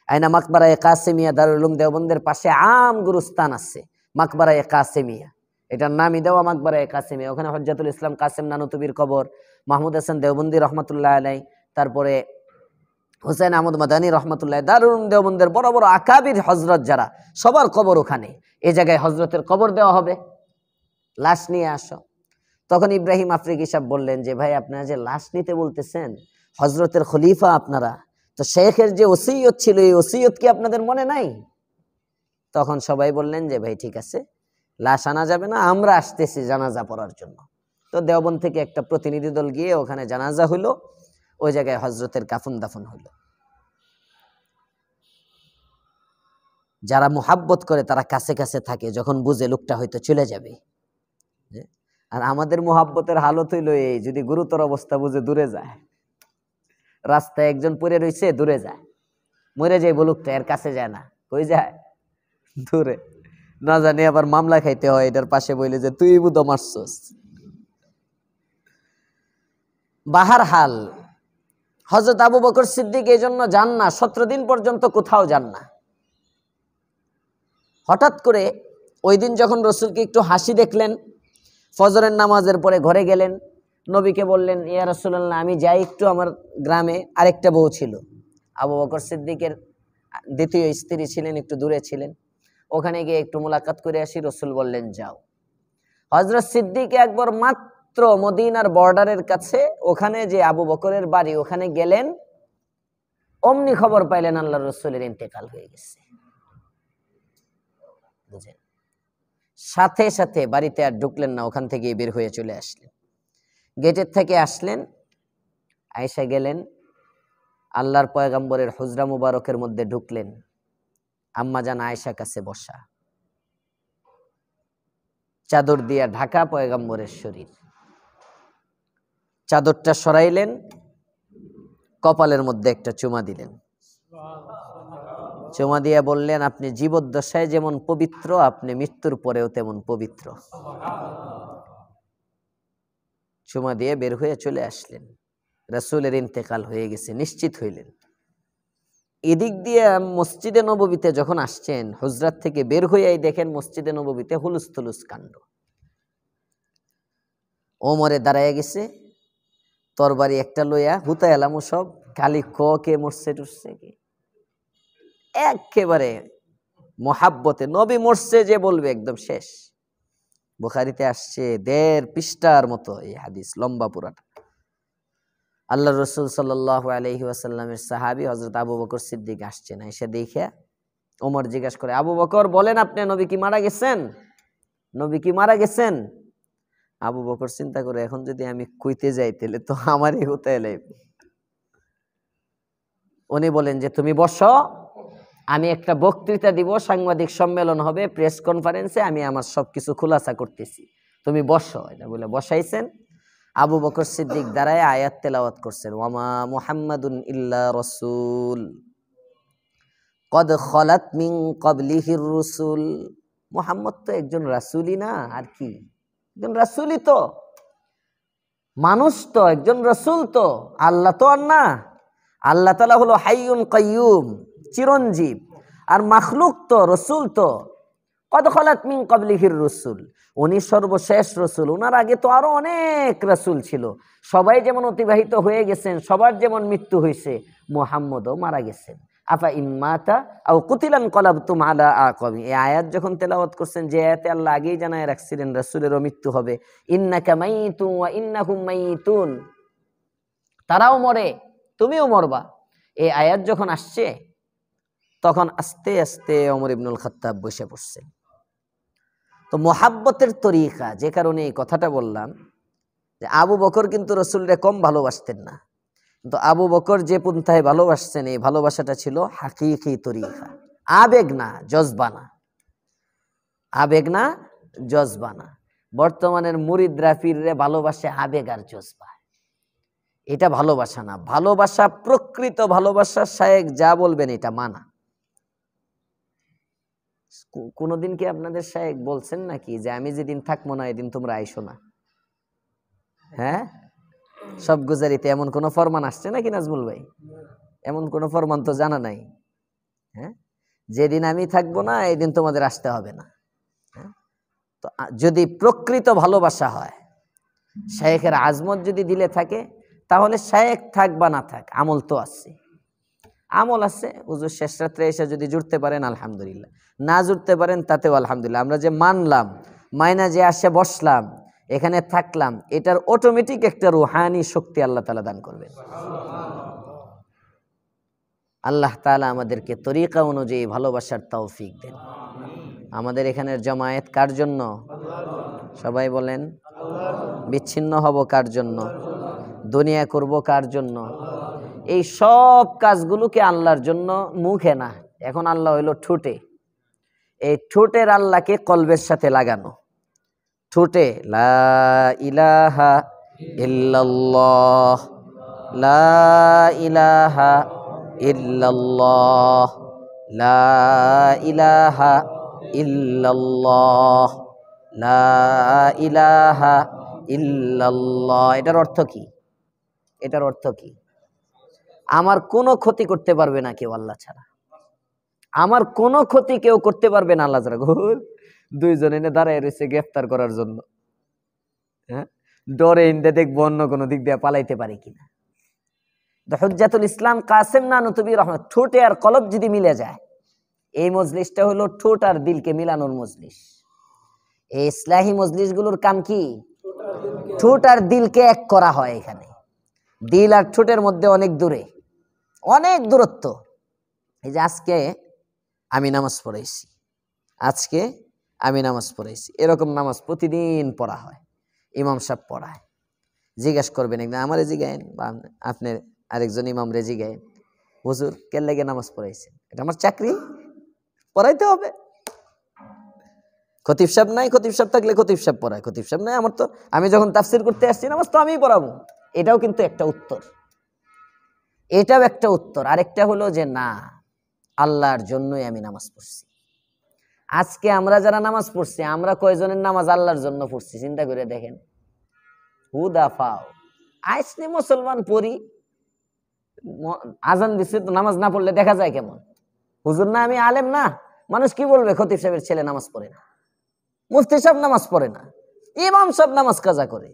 আইনা মাকবারায়ে কাসেমিয়া, দারুল উলুম দেওবন্দের পাশে আম গুরুস্থান আছে মাকবারায়ে কাসেমিয়া, এটার নামই দেওয়া মাকবারায়ে কাসেমিয়া। ওখানে হজ্জাতুল ইসলাম কাসেম নানুতুবির কবর, মাহমুদ হাসান দেওবন্দি রহমতুল্লাহ আলাই, তারপরে হুসেন আহমদ মাদানী রহমতুল্লাহ, দারুল উলুম দেওবন্দের বড় বড় আকাবির হজরত যারা, সবার কবর ওখানে। এই জায়গায় হজরতের কবর দেওয়া হবে, লাশ নিয়ে আসো। তখন ইব্রাহিম আফ্রিকি সাহেব বললেন যে ভাই, আপনারা যে লাশ নিতে বলতেছেন, হজরতের খলিফা আপনারা, তো শেখের যে ওসিয়ত ছিল, এই ওসিয়ত কি আপনাদের মনে নাই? তখন সবাই বললেন যে ভাই ঠিক আছে, লাশ আনা যাবে না, আমরা আসতেছি জানাজা পড়ার জন্য। তো দেওবন্দ থেকে একটা প্রতিনিধি দল গিয়ে ওখানে জানাজা হইলো, ওই জায়গায় হজরতের কাফন দাফন হইল। যারা মুহাব্বত করে তারা কাছে কাছে থাকে, যখন বুঝে লোকটা হয়তো চলে যাবে। আর আমাদের মুহাব্বতের হালত হইল এই, যদি গুরুতর অবস্থা বুঝে দূরে যায়। রাস্তায় একজন পড়ে রয়েছে, দূরে যায়, মরে যায় বলুকটা, এর কাছে যায় না, কই যায়? দূরে। না জানি আবার মামলা খাইতে হয় এটার পাশে, বইলে যে তুই বুধ মারছস। বাহার হাল, হযরত আবু বকর সিদ্দিক এই জন্য যান না, 17 দিন পর্যন্ত কোথাও যান না। হঠাৎ করে ওই দিন যখন রসুলকে একটু হাসি দেখলেন, ফজরের নামাজের পরে ঘরে গেলেন, নবীকে বললেন, ইয়া রাসূলুল্লাহ আমি যাই একটু, আমার গ্রামে আরেকটা বউ ছিল। আবু বকর সিদ্দিকের দ্বিতীয় স্ত্রী ছিলেন, একটু দূরে ছিলেন, ওখানে গিয়ে একটু মুলাকাত করে আসি। রসুল বললেন যাও। হযরত সিদ্দিক একবার মাত্র মদিনার বর্ডারের কাছে, ওখানে যে আবু বকরের বাড়ি, ওখানে গেলেন, অমনি খবর পাইলেন আল্লাহর রসুলের ইন্তেকাল হয়ে গেছে। বুঝেন, সাথে সাথে বাড়িতে আর ঢুকলেন না, ওখান থেকে বের হয়ে চলে আসলেন। গেটের থেকে আসলেন, আয়েশা গেলেন, আল্লাহর পয়গম্বরের হুজরা মুবারকের মধ্যে ঢুকলেন। আম্মা জান আয়েশা কাছে বসা, চাদর দিয়া ঢাকা পয়গম্বরের শরীর। চাদরটা সরাইলেন, কপালের মধ্যে একটা চুমা দিলেন। চুমা দিয়া বললেন, আপনি জীবদ্দশায় যেমন পবিত্র, আপনি মৃত্যুর পরেও তেমন পবিত্র। চুমা দিয়ে বের হয়ে চলে আসলেন। রাসূলের ইন্তেকাল হয়ে গেছে নিশ্চিত হইলেন। এদিক দিয়ে মসজিদে নববীতে যখন আসছেন, হুজরাত থেকে বের হয়েই দেখেন মসজিদে নববীতে হুলুস থুলুস কাণ্ড। ওমরে দাঁড়ায় গেছে, তরবারি একটা লইয়া, হুতা এলামো সব, খালি কে মরছে টুরছে কি, একেবারে মোহাব্বতে নবী মরছে যে বলবে একদম শেষ। বুখারীতে আসছে 1.5 পৃষ্ঠার মতো এই হাদিস, লম্বা পুরাটা। আল্লাহ রসুল সাল্লাল্লাহু আলাইহি ওয়াসাল্লামের সাহাবী হযরত আবু বকর সিদ্দিক আসছেন, এসে দেখে ওমর জিজ্ঞাসা করে, আবু বকর বলেন আপনি নবী কি মারা গেছেন? নবী কি মারা গেছেন? আবু বকর চিন্তা করে, এখন যদি আমি কইতে যাই তাহলে তো আমারই হতে লাগবে। উনি বলেন যে তুমি বসো, আমি একটা বক্তৃতা দিব, সাংবাদিক সম্মেলন হবে, প্রেস কনফারেন্সে আমি আমার সবকিছু খুলাসা করতেছি, তুমি বসো। এটা বলে বসাইছেন। আবু বকর সিদ্দিক দাঁড়ায় আয়াত তেলাওয়াত করছেন, ওয়ামা মুহাম্মাদুন ইল্লা রাসূল কদ খলাত মিন ক্বাবলিহির রুসুল। মুহাম্মদ তো একজন রাসূলই না, আর কি, একজন রাসূলই তো, মানুষ তো, একজন রাসূল তো, আল্লাহ তো আর না। আল্লাহ তাআলা হলো হাইয়ুন কাইয়ুম, চিরঞ্জীব, আর মাখলুক তো, রসুল তো কদ খলাত মিন ক্বাবলিহির রুসুল, উনি সর্বশেষ রসুল। উনার আগে তো আরো অনেক রসুল ছিল, সবাই যেমন অতিবাহিত হয়ে গেছেন, সবার যেমন মৃত্যু হয়েছে, মুহাম্মদও মারা গেছেন। আফা ইম্মাতা আও কুতিলান কলাবতুম আলা আকাবি। এই আয়াত যখন তেলাওয়াত করছেন, যে আয়াতে আল্লাহ আগেই জানায় রাখছিলেন রাসূলেরও মৃত্যু হবে, ইন্নাকা মাইতুন ওয়া ইন্নাহুম মাইতুন, তারাও মরে তুমিও মরবা। এই আয়াত যখন আসছে, তখন আস্তে আস্তে ওমর ইবনুল খাত্তাব বসে পড়ছেন। তো মোহাব্বতের তরিকা, যে কারণে এই কথাটা বললাম, যে আবু বকর কিন্তু রসুলরে কম ভালোবাসতেন না, কিন্তু আবু বকর যে পন্থায় ভালোবাসছেন, এই ভালোবাসাটা ছিল হাকিকি তরিকা, আবেগ না জজবা না, আবেগ না জজবা না। বর্তমানের মুরিদরা পীররে ভালোবাসে আবেগ আর জজবা। এটা ভালোবাসা না। ভালোবাসা, প্রকৃত ভালোবাসা শায়েখ যা বলবেন এটা মানা। কোনদিন কি আপনাদের শায়েখ বলছেন নাকি যে আমি যেদিন থাকবো না এদিন তোমরা আইসো না? হ্যাঁ, সব গুজারিতে এমন কোন ফরমান আসছে নাকি নাজমুল ভাই? এমন কোন ফরমান তো জানা নাই। হ্যাঁ, যেদিন আমি থাকবো না এদিন তোমাদের আসতে হবে না। তো যদি প্রকৃত ভালোবাসা হয়, শায়েখের আজমত যদি দিলে থাকে, তাহলে শায়েখ থাক বা না থাক আমল তো আছে। আমল আছে, হুজুর শেষ রাত্রে এসে যদি জুড়তে পারেন আলহামদুলিল্লাহ, না জুড়তে পারেন তাতেও আলহামদুলিল্লাহ। আমরা যে মানলাম, মাইনা যে আসে বসলাম, এখানে থাকলাম, এটার অটোমেটিক একটা রুহানি শক্তি আল্লাহ তাআলা দান করবেন। আল্লাহ তাআলা আমাদেরকে তরিকা অনুযায়ী ভালোবাসার তৌফিক দেন। আমাদের এখানের জামায়াত কার জন্য? সবাই বলেন। বিচ্ছিন্ন হব কার জন্য? দুনিয়া করব কার জন্য? এই সব কাজগুলোকে আল্লাহর জন্য মুখে না, এখন আল্লাহ হইল ঠোঁটে। এই ঠোঁটের আল্লাহকে কলবের সাথে লাগানো। ঠোঁটে লা ইলাহা ইল্লাল্লাহ, লা ইলাহা ইল্লাল্লাহ, লা ইলাহা ইল্লাল্লাহ, লা ইলাহা ইল্লাল্লাহ। এটার অর্থ কি? এটার অর্থ কি? আমার কোনো ক্ষতি করতে পারবে না কেউ আল্লাহ ছাড়া। আমার কোনো ক্ষতি কেউ করতে পারবে না আল্লাহ ছাড়া। দুইজন এনে দাঁড়ায় রয়েছে গ্রেফতার করার জন্য। হ্যাঁ, ডরে ইন্দে দেখবো অন্য কোনো দিক দিয়ে পালাইতে পারে কিনা। হুজ্জাতুল ইসলাম কাসেম নানুতুবি রহমত, ঠোঁটে আর কলব যদি মিলে যায়, এই মজলিসটা হলো ঠোঁট আর দিলকে মিলানোর মজলিস। এই ইসলাহি মজলিসগুলোর কাম কি? ঠোঁট আর দিলকে এক করা হয়। এখানে দিল আর ঠোঁটের মধ্যে অনেক দূরে, অনেক দূরত্ব। এই যে আজকে আমি নামাজ পড়াইছি, আজকে আমি নামাজ পড়াইছি, এরকম নামাজ প্রতিদিন পড়া হয়, ইমাম সাহেব পড়ায়। জিজ্ঞেস করবেন একদম আমারে জিগায়েন বা আপনি আরেকজন ইমাম রে জিগায়েন, হুজুর কে লেগে নামাজ পড়াইছেন? এটা আমার চাকরি, পড়াইতে হবে। খতিব সাহেব নাই, খতিব সাহেব থাকলে খতিব সাহেব পড়ায়, খতিব সাহেব নাই, আমার তো আমি যখন তাফসির করতে আসছি নামাজ তো আমিই পড়াবো। এটাও কিন্তু একটা উত্তর, এটাও একটা উত্তর। আরেকটা হলো যে না, আল্লাহর জন্যই আমি নামাজ পড়ছি। আজকে আমরা যারা নামাজ পড়ছি, আমরা কয়জনের নামাজ আল্লাহর জন্য পড়ছি চিন্তা করে দেখেন। হুদা ফাও আইসনি মুসলমান পড়ি, আজান দিচ্ছে তো নামাজ না পড়লে দেখা যায় কেমন? হুজুর না আমি আলেম না, মানুষ কি বলবে খতিব সাহেবের ছেলে নামাজ পড়ে না, মুফতি সাহেব নামাজ পড়ে না, ইমাম সাহেব নামাজ কাজা করে,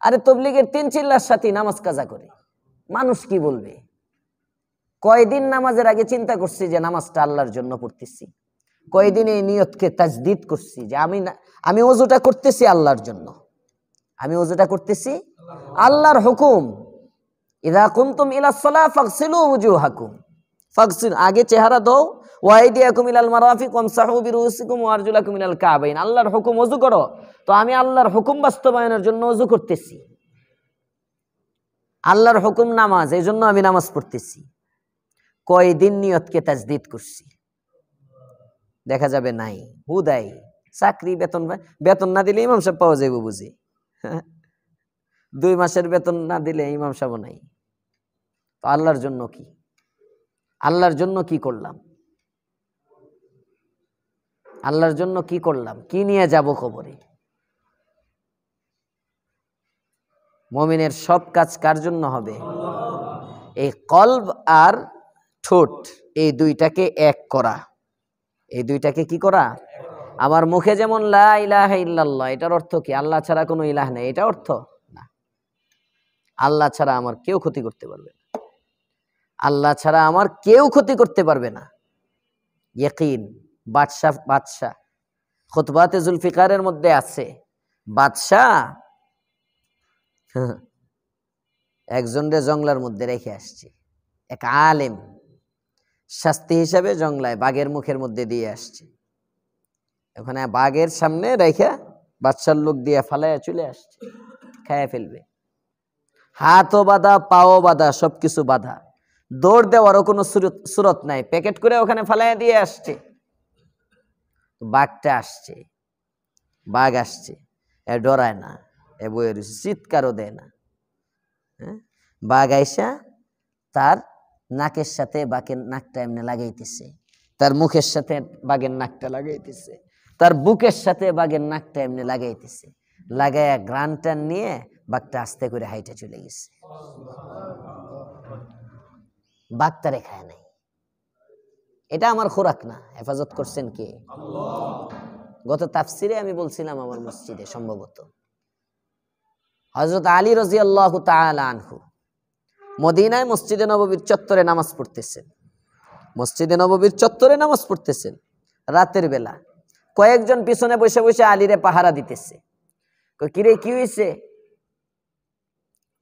আরে তবলিগের 3 চিল্লার সাথে নামাজ কাজা করে, মানুষ কি বলবে? কয়দিন নামাজের আগে চিন্তা করছি যে নামাজটা আল্লাহর জন্য পড়তেছি, কয়দিন এই নিয়তকে তাজদিদ করছি যে আমি ওযুটা করতেছি আল্লাহর জন্য, আমি ওযুটা করতেছি আল্লাহর হুকুম। ইযা কুনতুম ইলাস সালাহ ফাগসিলু ওয়ুজুহাকুম, ফাগসিল আগে চেহারা দাও, ওয়া আইদিয়াকুম ইলাল মারাফিক ওয়ামসাহু বিরুসিকুম ওয়া আরজুলাকুম ইলাল কাবাইন। আল্লাহর হুকুম ওযু করো, তো আমি আল্লাহর হুকুম বাস্তবায়নের জন্য ওযু করতেছি। আল্লাহর হুকুম নামাজ, এই জন্য আমি নামাজ পড়তেছি। কয়দিন নিয়তকে তাজদিদ করছি, দেখা যাবে নাই। হুদাই চাকরি, বেতন না দিলে ইমাম সাহেব পাওয়া যাইব বুঝি? 2 মাসের বেতন না দিলে ইমাম সাহেব নাই। তো আল্লাহর জন্য কি? আল্লাহর জন্য কি করলাম? আল্লাহর জন্য কি করলাম? কি নিয়ে যাব কবরে? মুমিনের সব কাজ কার জন্য হবে? এই কলব আর ঠোঁট, এই দুইটাকে এক করা। এই দুইটাকে কি করা? আমার মুখে যেমন লা ইলাহা ইল্লাল্লাহ, এটার অর্থ কি? আল্লাহ ছাড়া কোনো ইলাহ নেই, এটা অর্থ না। আল্লাহ ছাড়া আমার কেউ ক্ষতি করতে পারবে না, আল্লাহ ছাড়া আমার কেউ ক্ষতি করতে পারবে না। ইয়াকিন। বাদশা খুতবাতে জুলফিকারের মধ্যে আছে, বাদশাহ একজনরে জংলার মধ্যে রেখে আসছে, এক আলেম শাস্তি হিসাবে জংলায় বাঘের মুখের মধ্যে দিয়ে আসছে। ওখানে বাঘের সামনে রেখে বাদশার লোক দিয়ে ফালাইয়া চলে আসছে, খাইয়া ফেলবে। হাতও বাঁধা, পাও বাঁধা, সবকিছু বাঁধা, দৌড় দেওয়ারও কোনো সুরত নাই, প্যাকেট করে ওখানে ফালাইয়া দিয়ে আসছে। বাঘটা আসছে, বাঘ আসছে, এ ডরায় না, এ বইয়ে রয়েছে, চিৎকারও দেয় না। হ্যাঁ, বাঘ আইসা তার নাকের সাথে বাঘের নাকটা এমনি লাগাইতেছে, তার মুখের সাথে বাঘের নাকটা লাগাইতেছে, তার বুকের সাথে বাঘের নাকটা এমনি লাগাইতেছে, লাগাইয়া গ্রানটা নিয়ে বাঘটা আস্তে করে হাইটে চলে গেছে। বাঘটা রেখায় নাই। এটা আমার খোরাক না, হেফাজত করছেন কে? গত তাফসিরে আমি বলছিলাম আমার মসজিদে সম্ভবত হযরত আলী রাদিয়াল্লাহু তাআলা আনহু মদিনায় মসজিদে নববীর চত্বরে নামাজ পড়তেছেন। মসজিদে নববীর চত্বরে নামাজ পড়তেছেন রাতের বেলা। কয়েকজন পিছনে বসে বসে আলীরে পাহারা দিতেছে। কিরে কি হয়েছে?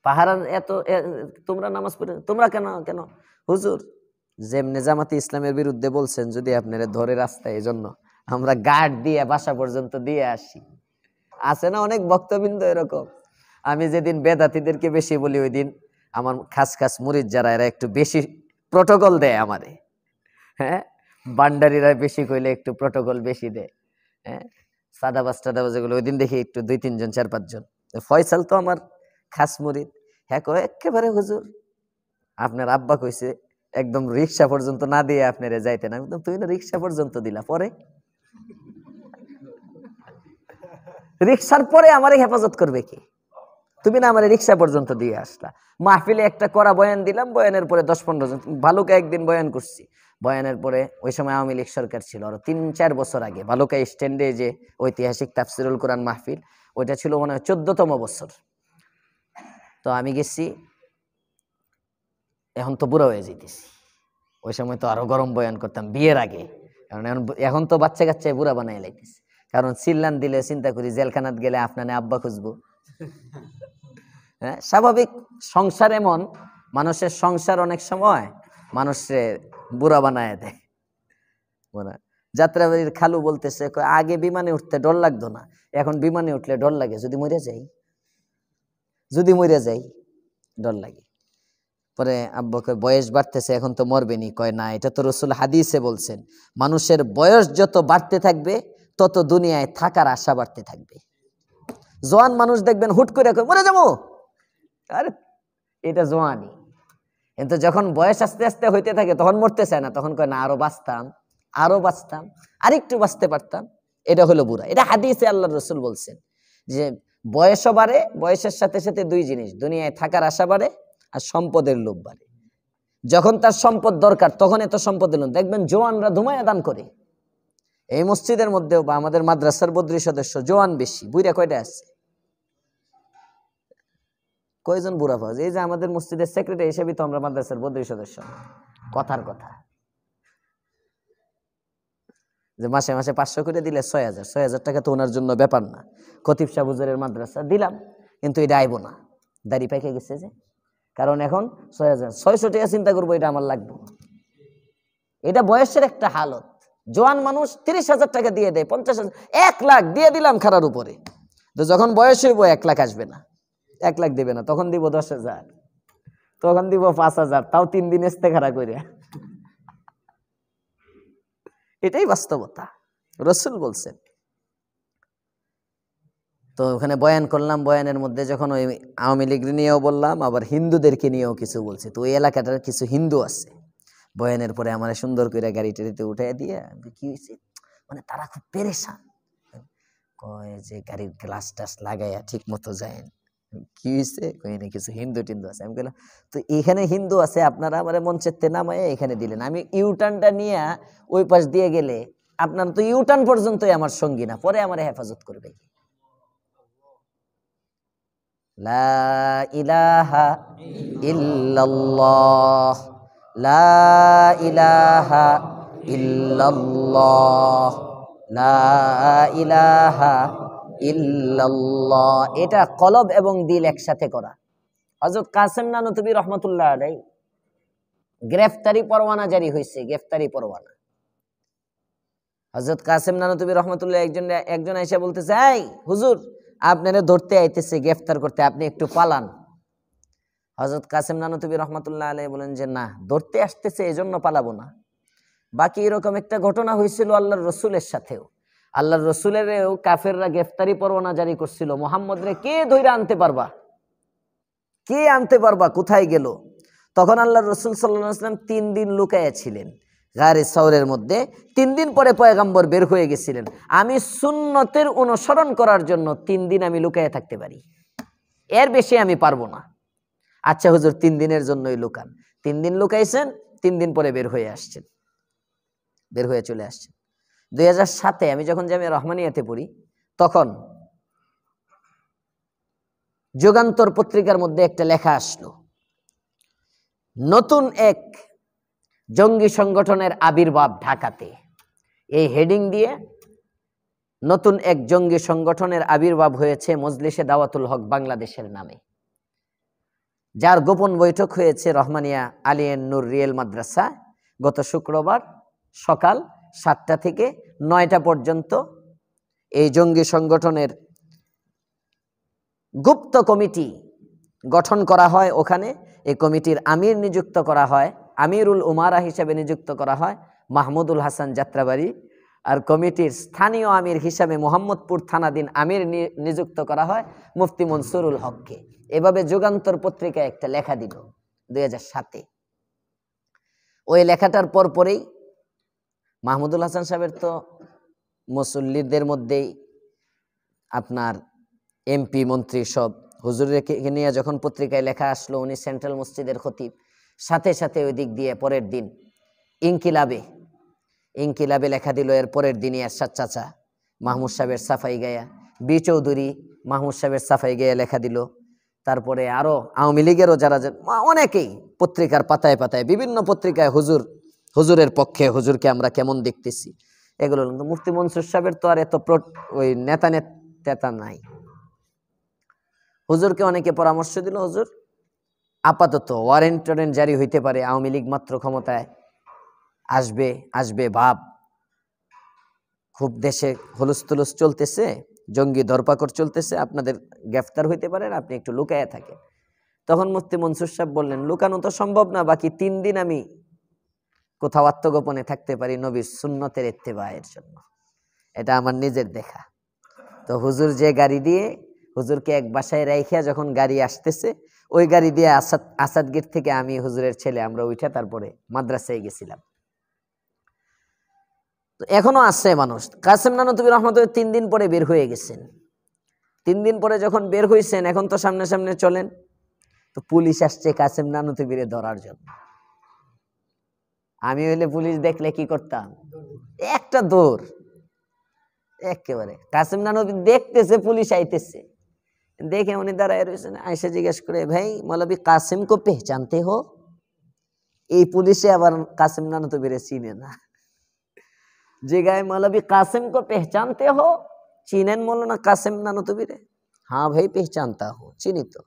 পাহারা এত তোমরা নামাজ পড়ে, তোমরা কেন কেন? হুজুর, যেমনে জামাতে ইসলামের বিরুদ্ধে বলছেন যদি আপনারা ধরে রাস্তায়, এজন্য আমরা গার্ড দিয়ে বাসা পর্যন্ত দিয়ে আসি। আছে না অনেক বক্তবৃন্দ এরকম। আমি যেদিন বেদাতীদেরকে বেশি বলি, ওই দিন আমার খাস খাস মুরিদ যারা এরা একটু বেশি প্রটোকল দেয় আমারে। হ্যাঁ, বান্ডারিরা বেশি কইলে একটু প্রটোকল বেশি দেয়। হ্যাঁ, সাদাবাজ টাদাবাজ যেগুলো, ওই দিন দেখি একটু 2-3 জন 4-5 জন। ফয়সাল তো আমার খাস মুরিদ, হ্যাঁ কয় একেবারে হুজুর আপনার আব্বা কইছে একদম রিক্সা পর্যন্ত না দিয়ে আপনারা যাইতেন। আমি তো, তুমি না রিক্সা পর্যন্ত দিলা, পরে রিক্সার পরে আমার হেফাজত করবে কি? তুমি না আমার রিক্সা পর্যন্ত দিয়ে আসলা। মাহফিলে একটা করা বয়ান দিলাম, বয়ানের পরে 10-15 জন। ভালুকা একদিন বয়ান করছি, বয়ানের পরে ওই সময় আওয়ামী লীগ সরকার ছিল, আরো 3-4 বছর আগে ভালুকা স্ট্যান্ডে যে ঐতিহাসিক তাফসিরুল কোরআন মাহফিল, ওইটা ছিল মনে হয় 14তম বছর। তো আমি গেছি, এখন তো বুড়া হয়ে যেতেছি, ওই সময় তো আরো গরম বয়ান করতাম বিয়ের আগে, কারণ এখন তো বাচ্চা কাচ্চায় বুড়া বানাই লাইতেছে। কারণ চিল্লান দিলে চিন্তা করি জেলখানাত গেলে আপনার আব্বা খুঁজবো। হ্যাঁ, স্বাভাবিক সংসার এমন, মানুষের সংসার অনেক সময় মানুষের বুড়া বানায় দেয়। যাত্রাবাড়ির খালু বলতেছে, আগে বিমানে উঠতে ডর লাগতো না, এখন বিমানে উঠলে ডর লাগে, যদি মরে যাই, যদি মরে যাই ডর লাগে। পরে আব্বা কয় বয়স বাড়তেছে, এখন তো মরবেনি। কয় না, এটা তো রাসূল হাদিসে বলছেন, মানুষের বয়স যত বাড়তে থাকবে তত দুনিয়ায় থাকার আশা বাড়তে থাকবে। জোয়ান মানুষ দেখবেন হুট করে কয় মরে যাবো, আরে এটা জোয়ানি। কিন্তু যখন বয়স আস্তে আস্তে হইতে থাকে তখন মরতে চায় না, তখন কয় না আরো বাঁচতাম, আরো বাঁচতাম, আরেকটু বাঁচতে পারতাম। এটা হলো বুড়া। এটা হাদিসে আল্লাহর রাসূল বলছেন যে বয়সও বাড়ে, বয়সের সাথে সাথে 2 জিনিস, দুনিয়ায় থাকার আশা বাড়ে আর সম্পদের লোভ বাড়ে। যখন তার সম্পদ দরকার তখন এত সম্পদের লোভ। দেখবেন জোয়ানরা ধুমায়া দান করে। এই মসজিদের মধ্যেও বা আমাদের মাদ্রাসার বদ্রী সদস্য জোয়ান বেশি, বুইরা কয়টা আছে? কয়জন বুড়া পাওয়া যায়? এই যে আমাদের মসজিদের সেক্রেটারি হিসেবে তো আমরা মাদ্রাসার বদ্রী সদস্য। কথার কথা যে মাসে মাসে 500 করে দিলে 6,000 টাকা তো ওনার জন্য ব্যাপার না। খতিব সাহেব হুজুরের মাদ্রাসা দিলাম, কিন্তু এটা আইব না, দাড়ি পাইকে গেছে যে, কারণ এখন 6,000 টাকা চিন্তা করবো, এটা আমার লাগবে। এটা বয়সের একটা হালত। জোয়ান মানুষ 30,000 টাকা দিয়ে দেয়, 50,000, 1 লাখ দিয়ে দিলাম খারার উপরে। তো যখন বয়স হইব 1 লাখ আসবে না, 1 লাখ দেবে না, তখন দিব 10,000, তখন দিব 5,000, তাও 3 দিন ইস্তেখারা কইরা। এটাই বাস্তবতা, রাসূল বলছেন। তো ওখানে বয়ান করলাম, বয়ানের মধ্যে যখন ওই আওয়ামী লীগ নিয়েও বললাম, আবার হিন্দুদেরকে নিয়েও কিছু বলছি। তো ওই এলাকাটার কিছু হিন্দু আছে। বয়ানের পরে আমার সুন্দর করে গাড়ি টাড়িতে উঠাই দিয়ে, কি হয়েছে, মানে তারা খুব পেরেশান, কয় যে গাড়ির গ্লাস টাস লাগাইয়া ঠিক মতো যায়। কি হয়েছে? কইনি কিছু হিন্দু টিন্দু আছে। আমি বললাম তো এখানে হিন্দু আছে, আপনারা আমার মঞ্চের নামায় এখানে দিলেন, আমি ইউটার্নটা নিয়ে ওই পাশ দিয়ে গেলে আপনার তো ইউটার্ন পর্যন্তই আমার সঙ্গী না, পরে আমার হেফাজত করবে। লা ইলাহা ইল্লাল্লাহ, লা ইলাহা ইল্লাল্লাহ, লা ইলাহা ইল্লাল্লাহ। এটা কলব এবং দিল একসাথে করা। হযরত কাসেম নানুতুবি রহমাতুল্লাহ আলাইহি গ্রেফতারি পরোয়ানা জারি হয়েছে, গ্রেফতারি পরোয়ানা। হযরত কাসেম নানুতুবি রহমাতুল্লাহ একজন আয়েশা বলতেছে, এই হুজুর আপনারে ধরতে আইতেছে, গ্রেফতার করতে, আপনি একটু পালান। হযরত কাসেম নানুতুবি রহমাতুল্লাহ আলাইহি বলেন যে না, ধরতে আসতেছে এজন্য পালাবো না। বাকি এরকম একটা ঘটনা হয়েছিল আল্লাহর রাসূলের সাথেও। আল্লাহর রসুলেরও কাফেররা গ্রেফতারি পরোয়ানা জারি করছিল, মুহাম্মদ রে কে ধইরা আনতে পারবা, কে আনতে পারবা, কোথায় গেল? তখন আল্লাহর রসুল সাল্লাল্লাহু আলাইহি ওয়াসাল্লাম 3 দিন লুকায়া ছিলেন গারে সাওরের মধ্যে। 3 দিন পরে পয়গম্বর বের হয়ে গেছিলেন। আমি সুন্নতের অনুসরণ করার জন্য 3 দিন আমি লুকায়া থাকতে পারি, এর বেশি আমি পারবো না। আচ্ছা হুজুর 3 দিনের জন্যই লুকান। 3 দিন লুকাইছেন, 3 দিন পরে বের হয়ে আসছেন, বের হয়ে চলে আসছেন। 2007-এ আমি যখন জামিয়া রহমানিয়াতে পড়ি, তখন যুগান্তর পত্রিকার মধ্যে একটা লেখা আসলো, নতুন এক জঙ্গি সংগঠনের আবির্ভাব ঢাকাতে। এই হেডিং দিয়ে নতুন এক জঙ্গি সংগঠনের আবির্ভাব হয়েছে মজলিসে দাওয়াতুল হক বাংলাদেশের নামে, যার গোপন বৈঠক হয়েছে রহমানিয়া আলিয়ান নূর রিয়েল মাদ্রাসা গত শুক্রবার সকাল 7টা থেকে 9টা পর্যন্ত। এই জঙ্গি সংগঠনের গুপ্ত কমিটি গঠন করা হয় ওখানে। এই কমিটির আমির নিযুক্ত করা হয়, আমিরুল উমারা হিসেবে নিযুক্ত করা হয় মাহমুদুল হাসান যাত্রাবাড়ি। আর কমিটির স্থানীয় আমির হিসাবে মোহাম্মদপুর থানাধীন আমির নিযুক্ত করা হয় মুফতি মনসুরুল হককে। এভাবে যুগান্তর পত্রিকায় একটা লেখা দিল 2007-এ। ওই লেখাটার পরেই মাহমুদুল হাসান সাহেবের তো মুসল্লিদের মধ্যেই আপনার এমপি মন্ত্রী সব, হুজুরকে নিয়ে যখন পত্রিকায় লেখা আসলো উনি সেন্ট্রাল মসজিদের খতিব, সাথে সাথে ওই দিক দিয়ে পরের দিন ইনকিলাবে লেখা দিল। এর পরের দিনই এরশাদ চাচা মাহমুদ সাহেবের সাফাই গায়া, বি চৌধুরী মাহমুদ সাহেবের সাফাই গায়া লেখা দিল। তারপরে আরো আওয়ামী লীগেরও যারা অনেকেই পত্রিকার পাতায় পাতায় বিভিন্ন পত্রিকায় হুজুরের পক্ষে, হুজুরকে আমরা কেমন দেখতেছি, এগুলো। মুফতি মনসুর সাহেবের তো আর এত ওই নেতা নাই। হুজুরকে অনেকে পরামর্শ দিল, হুজুর আপাতত ওয়ারেন্ট জারি হইতে পারে, আওয়ামী লীগ মাত্র ক্ষমতায় আসবে ভাব, খুব দেশে হুলুস্থুলুস চলতেছে, জঙ্গি ধরপাকড় চলতেছে, আপনাদের গ্রেফতার হইতে পারেন, আপনি একটু লুকায়া থাকেন। তখন মুফতি মনসুর সাহেব বললেন, লুকানো তো সম্ভব না, বাকি 3 দিন আমি কোথাও আত্মগোপনে থাকতে পারি নবীর সুন্নতের ইত্তেবায়ের জন্য, এটা আমার নিজের দেখা। তো হুজুর যে গাড়ি দিয়ে হুজুরকে এক বাসায় রাইখা যখন গাড়ি আসতেছে, ওই গাড়ি দিয়ে আসাদ গেট থেকে আমি হুজুরের ছেলে আমরা উঠে তারপরে মাদ্রাসায় গেছিলাম। তো এখনো আসছে মানুষ। কাসেম নানুতুবি রহমতুল্লাহ 3 দিন পরে বের হয়ে গেছেন। 3 দিন পরে যখন বের হয়েছেন, এখন তো সামনে সামনে চলেন, তো পুলিশ আসছে কাসেম নানুতুবিরে ধরার জন্য। আমি হইলে পুলিশ দেখলে কি করতাম, একটা দৌড় একেবারে। কাসেম নানুতুবি দেখতেছে পুলিশ আইতেছে, দেখে উনি দাঁড়ায় রয়েছেন, আয়সা জিজ্ঞেস করে, ভাই মৌলবী কাসেম কো পেহচানতে হো? এই পুলিশে আবার কাসেম নানুতুবিরে চিনে না। যে গায়ে मौलवी कासिम को पहचानते हो, চিনেন মৌলানা কাসেম নানুতুবিরে? हाँ भाई पहचानता हूँ, চিনি তো।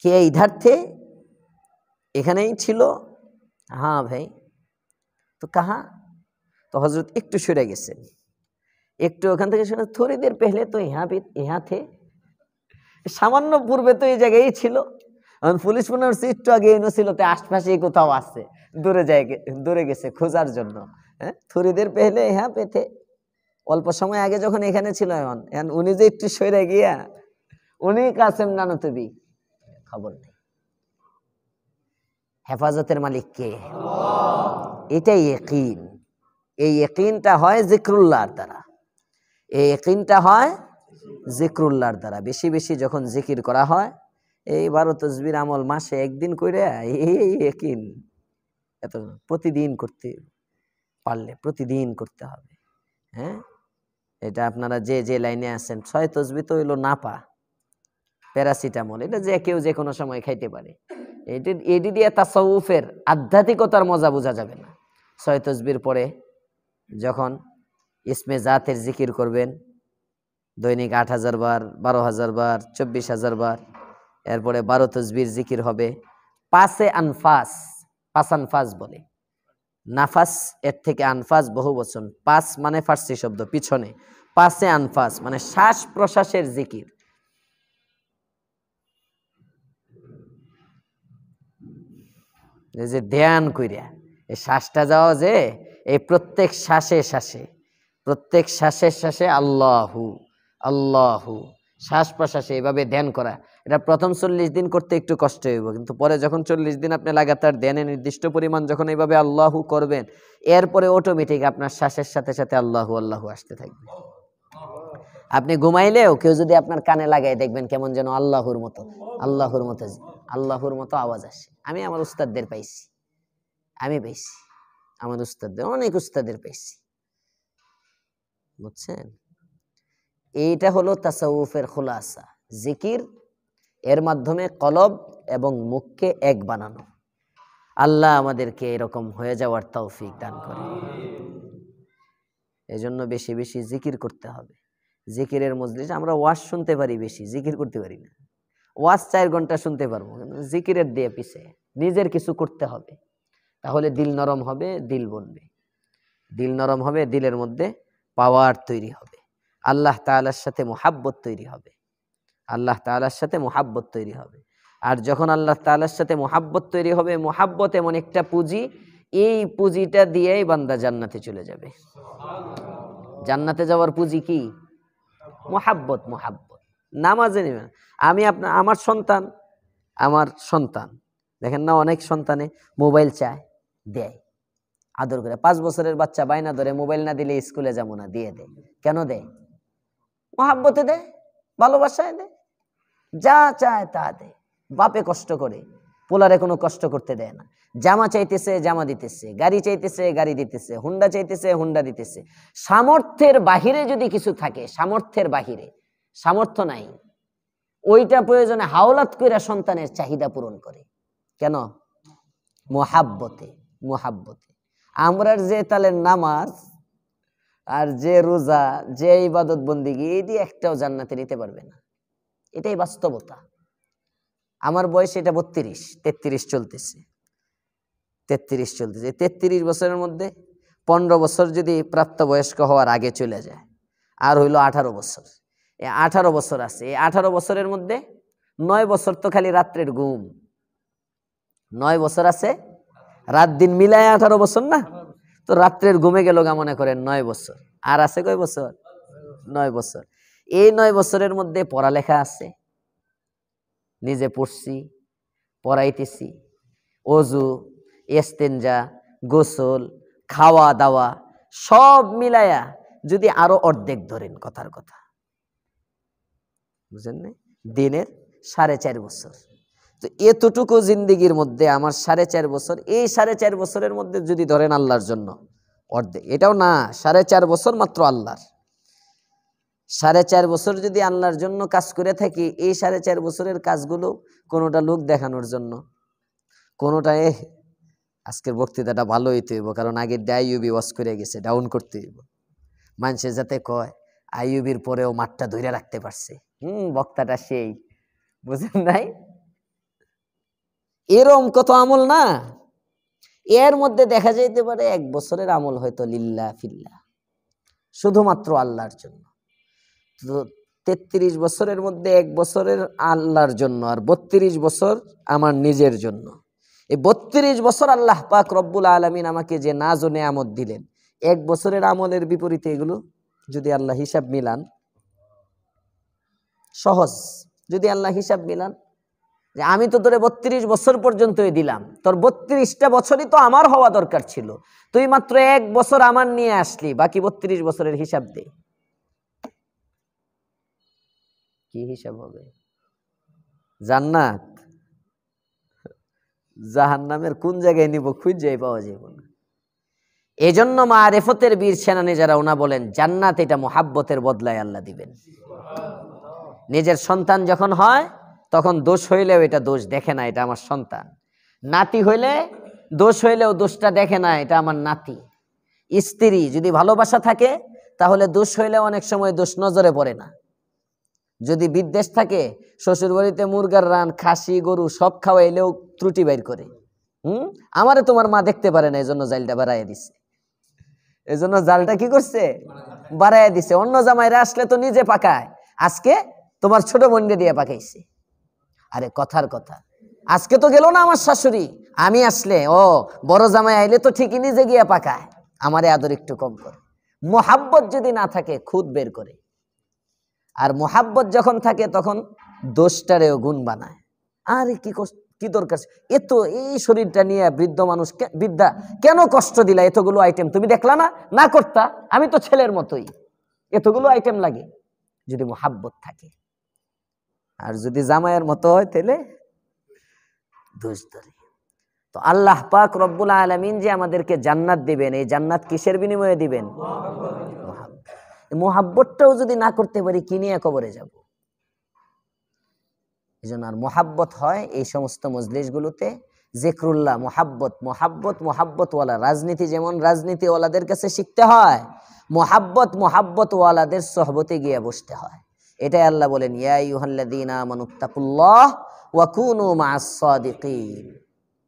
কে ইধার থে? এখানেই ছিল। हाँ भाई। তো কাহা? তো হযরত একটু সরে গেছেন, একটু ওখান থেকে শুনে, थोड़ी देर पहले तो यहाँ थे, সামান্য পূর্বে তো এই জায়গায় ছিল। পুলিশ মনে হচ্ছে একটু আগে ছিল, তো আশপাশেই কোথাও আছে, দূরে গেছে খোঁজার জন্য। হ্যাঁ, थोड़ी देर पहले यहाँ पे थे, অল্প সময় আগে যখন এখানে ছিল। এখন উনি যে একটু সরে গিয়া উনি কাসেম নানুতুবি, খবর নেই। হেফাজতের মালিক কে? এটাই ইয়াকিন। এই ইয়াকিনটা হয় জিক্রুল্লাহর দ্বারা, এই ইয়াকিনটা হয় জিক্রুল্লাহর দ্বারা। বেশি বেশি যখন জিকির করা হয়, এই 12 তসবির আমল মাসে একদিন করে, এই ইয়াকিন এত প্রতিদিন করতে পারলে প্রতিদিন করতে হবে। হ্যাঁ, এটা আপনারা যে লাইনে আছেন, 6 তসবি তো হইলো নাপা, প্যারাসিটামল, এটা যে কেউ যে কোনো সময় খাইতে পারে। এটি দিয়ে তাসাউফের আধ্যাত্মিকতার মজা বোঝা যাবে না। 6 তসবির পরে যখন ইসমে জাতের জিকির করবেন, দৈনিক 8000 বার, 12000 বার, 24000 বার, এরপরে 12 তসবির জিকির হবে। 5 আনফাস বলে, নাফাস এর থেকে আনফাস বহু বচন, 5 মানে ফার্সি শব্দ পিছনে, 5 আনফাস মানে শ্বাস প্রশ্বাসের জিকির। এই যে ধ্যান কইরা এই শ্বাসটা যাওয়া, যে এই প্রত্যেক শ্বাসে শ্বাসে প্রত্যেক শ্বাসে শ্বাসে আল্লাহু আল্লাহু, শ্বাস প্রশ্বাসে এভাবে ধ্যান করা। এটা প্রথম 40 দিন করতে একটু কষ্ট হইব, কিন্তু পরে যখন 40 দিন আপনি লাগাতার ধ্যানে নির্দিষ্ট পরিমাণ যখন এইভাবে আল্লাহু করবেন, এরপরে অটোমেটিক আপনার শ্বাসের সাথে সাথে আল্লাহু আল্লাহু আসতে থাকবে। আপনি ঘুমাইলেও কেউ যদি আপনার কানে লাগায়, দেখবেন কেমন যেন আল্লাহুর মতো আল্লাহুর মতো আওয়াজ আসে। আমি আমার উস্তাদদের পাইছি, আমার উস্তাদদের, অনেক উস্তাদের পাইছি, বুঝছেন? এইটা হলো তাসাউফের খুলাসা, জিকির, এর মাধ্যমে কলব এবং মুখকে এক বানানো। আল্লাহ আমাদেরকে এরকম হয়ে যাওয়ার তৌফিক দান করে। এজন্য বেশি বেশি জিকির করতে হবে। জিকিরের মজলিস, আমরা ওয়াজ শুনতে পারি বেশি, জিকির করতে পারি না। ওয়াজ 4 ঘন্টা শুনতে পারবো, কিন্তু জিকিরের দিয়ে পিছে নিজের কিছু করতে হবে, তাহলে দিল নরম হবে, দিল বনবে। দিল নরম হবে, দিলের মধ্যে পাওয়ার তৈরি হবে, আল্লাহ তাআলার সাথে মুহাব্বত তৈরি হবে, আল্লাহ তাআলার সাথে মুহাব্বত তৈরি হবে। আর যখন আল্লাহ তাআলার সাথে মুহাব্বত তৈরি হবে, মুহাব্বত এমন একটা পুঁজি, এই পুঁজিটা দিয়েই বান্দা জান্নাতে চলে যাবে। জান্নাতে যাওয়ার পুঁজি কি? মুহাব্বত। নামাজে নেবেন। আমার সন্তান দেখেন না, অনেক সন্তানে মোবাইল চায়, দেয় আদর করে। 5 বছরের বাচ্চা বাইনা ধরে, মোবাইল না দিলে স্কুলে যাবো না, দিয়ে দেয়। কেন দেয়? মুহাব্বতে দেয়, ভালোবাসায় দেয়, যা চায় তা দেয়। বাপে কষ্ট করে, পোলারে কোনো কষ্ট করতে দেয় না। জামা চাইতেছে, জামা দিতেছে, গাড়ি চাইতেছে, গাড়ি দিতেছে, হুন্ডা চাইতেছে, হুন্ডা দিতেছে। সামর্থ্যের বাহিরে যদি কিছু থাকে, সামর্থ্যের বাহিরে, সামর্থ্য নাই, ওইটা প্রয়োজনে হাওলাত কইরা সন্তানের চাহিদা পূরণ করে। কেন? মুহাব্বতে। আমরা যে তালের নামাজ আর যে রোজা, যে ইবাদত বন্দিগি, এটি একটাও জান্নাতে নিতে পারবে না। এটাই বাস্তবতা। আমার বয়স এটা 33 চলতেছে। 33 বছরের মধ্যে 15 বছর যদি প্রাপ্তবয়স্ক হওয়ার আগে চলে যায়, আর হইল 18 বছর। এই 18 বছর আছে। এই 18 বছরের মধ্যে 9 বছর তো খালি রাত্রের ঘুম। 9 বছর আছে, রাত দিন মিলায় 18 বছর না? তো রাত্রের ঘুমে গেল গা, মনে করেন 9 বছর। আর আছে কয় বছর? 9 বছর। এই 9 বছরের মধ্যে পড়ালেখা আছে, নিজে পড়ছি, পড়াইতেছি, ওযু, ইস্তেনজা, গোসল, খাওয়া দাওয়া সব মিলায়া যদি আরো অর্ধেক ধরেন, কথার কথা, বুঝেন না? দিনের 4.5 বছর। তো এতটুকু জিন্দিগির মধ্যে আমার 4.5 বছর, এই 4.5 বছরের মধ্যে যদি ধরেন আল্লাহর জন্য অর্ধেক, এটাও না, 4.5 বছর মাত্র আল্লাহর। 4.5 বছর যদি আল্লাহর জন্য কাজ করে থাকি, এই 4.5 বছরের কাজগুলো কোনোটা লোক দেখানোর জন্য, কোনোটা আজকের বক্তৃতাটা ভালো হইতে হইব, কারণ আগের আইয়ুবি ওয়াজ করে গেছে, ডাউন করতে হইব, মানুষের যাতে কয় আইয়ুবির পরেও মাঠটা ধরে রাখতে পারছে, বক্তাটা সেই, বুঝেন নাই? এরম কত আমল না, এর মধ্যে দেখা যাইতে পারে 1 বছরের আমল হয়তো লিল্লাহ ফিল্লাহ, শুধুমাত্র আল্লাহর জন্য। তো 33 বছরের মধ্যে 1 বছরের আল্লাহর জন্য, আর 32 বছর আমার নিজের জন্য। এই 32 বছর আল্লাহ পাক রব্বুল আলামিন আমাকে যে নাজ ও নেয়ামত দিলেন, 1 বছরের আমলের বিপরীতে এগুলো যদি আল্লাহ হিসাব মিলান, সহজ, যদি আল্লাহ হিসাব মিলান যে আমি তো তোরে 32 বছর পর্যন্তই দিলাম, তোর 32টা বছরই তো আমার হওয়া দরকার ছিল, তুই মাত্র 1 বছর আমার নিয়ে আসলি, বাকি 32 বছরের হিসাব দে। কি হিসাব হবে? জান্নাত জাহান্নামের কোন জায়গায় নিব খুঁজেই পাওয়া যাবে না। এজন্য মারিফতের বীর সেনানী যারা, ওনা বলেন জান্নাত এটা মুহাব্বতের বদলায় আল্লাহ দিবেন। নিজের সন্তান যখন হয়, তখন দোষ হইলেও এটা দোষ দেখে না, এটা আমার সন্তান। নাতি হইলে দোষ হইলেও দোষটা দেখে না, এটা আমার নাতি। স্ত্রী যদি ভালোবাসা থাকে, তাহলে দোষ হইলেও অনেক সময় দোষ নজরে পড়ে না। যদি বিদ্বেষ থাকে, শ্বশুর বাড়িতে মুরগার রান, খাসি, গরু সব খাওয়াইলেও ত্রুটি বাইর করে। আমারে তোমার মা দেখতে পারে না, এজন্য জালটা বাড়াইয়া দিছে, এজন্য জালটা কি করছে? বাড়াইয়া দিছে। অন্য জামাইরা আসলে তো নিজে পাকায়, আজকে তোমার ছোট বোনকে দিয়ে পাকাইছে। আরে কথার কথা, আজকে তো গেল না আমার শাশুড়ি, আমি আসলে বড় জামাই আইলে তো ঠিকই নিজে গিয়া পাকায়, আমারে আদর একটু কম করে। মোহাব্বত যদি না থাকে খুদ বের করে, আর মোহাব্বত যখন থাকে তখন দোষটারেও গুণ বানায়। আরে কি দরকার, এত এই শরীরটা নিয়ে বৃদ্ধ মানুষ বৃদ্ধা কেন কষ্ট দিলা, এতগুলো আইটেম তুমি দেখলা না, না করতা, আমি তো ছেলের মতোই, এতগুলো আইটেম লাগে। যদি মোহাব্বত থাকে, আর যদি জামাইয়ের মতো হয় তাহলে দোষ ধরে। তো আল্লাহ পাক রব্বুল আলামিন যে আমাদেরকে জান্নাত দিবেন, এই জান্নাত কিসের বিনিময়ে দিবেন? মোহাব্বতটাও যদি না করতে পারি কি নিয়ে কবরে যাব? এই জন্য আর মোহাব্বত হয় এই সমস্ত মজলিসগুলোতে জিক্রুল্লাহ, মোহাব্বতওয়ালা রাজনীতি, যেমন রাজনীতিওয়ালাদের কাছে শিখতে হয়, মোহাব্বতওয়ালাদের সোহবতে গিয়ে বসতে হয়। এটাই আল্লাহ বলেন, ইয়া আইয়ুহাল্লাযীনা আমানুত্তাকুল্লাহ ওয়া কুনু মা'আস সাদিকিন,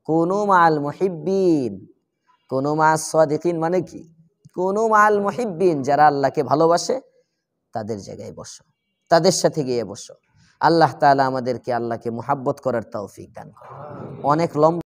কুনু মা'আল মুহিব্বিন। কুনু মা'আস সাদিকিন মানে কি? কুনু মা'আল মুহিব্বিন, যারা আল্লাহকে ভালোবাসে তাদের জায়গায় বসো, তাদের সাথে গিয়ে বসো। আল্লাহ তাআলা আমাদেরকে আল্লাহকে মুহাব্বত করার তৌফিক দান করুন। অনেক লম্বা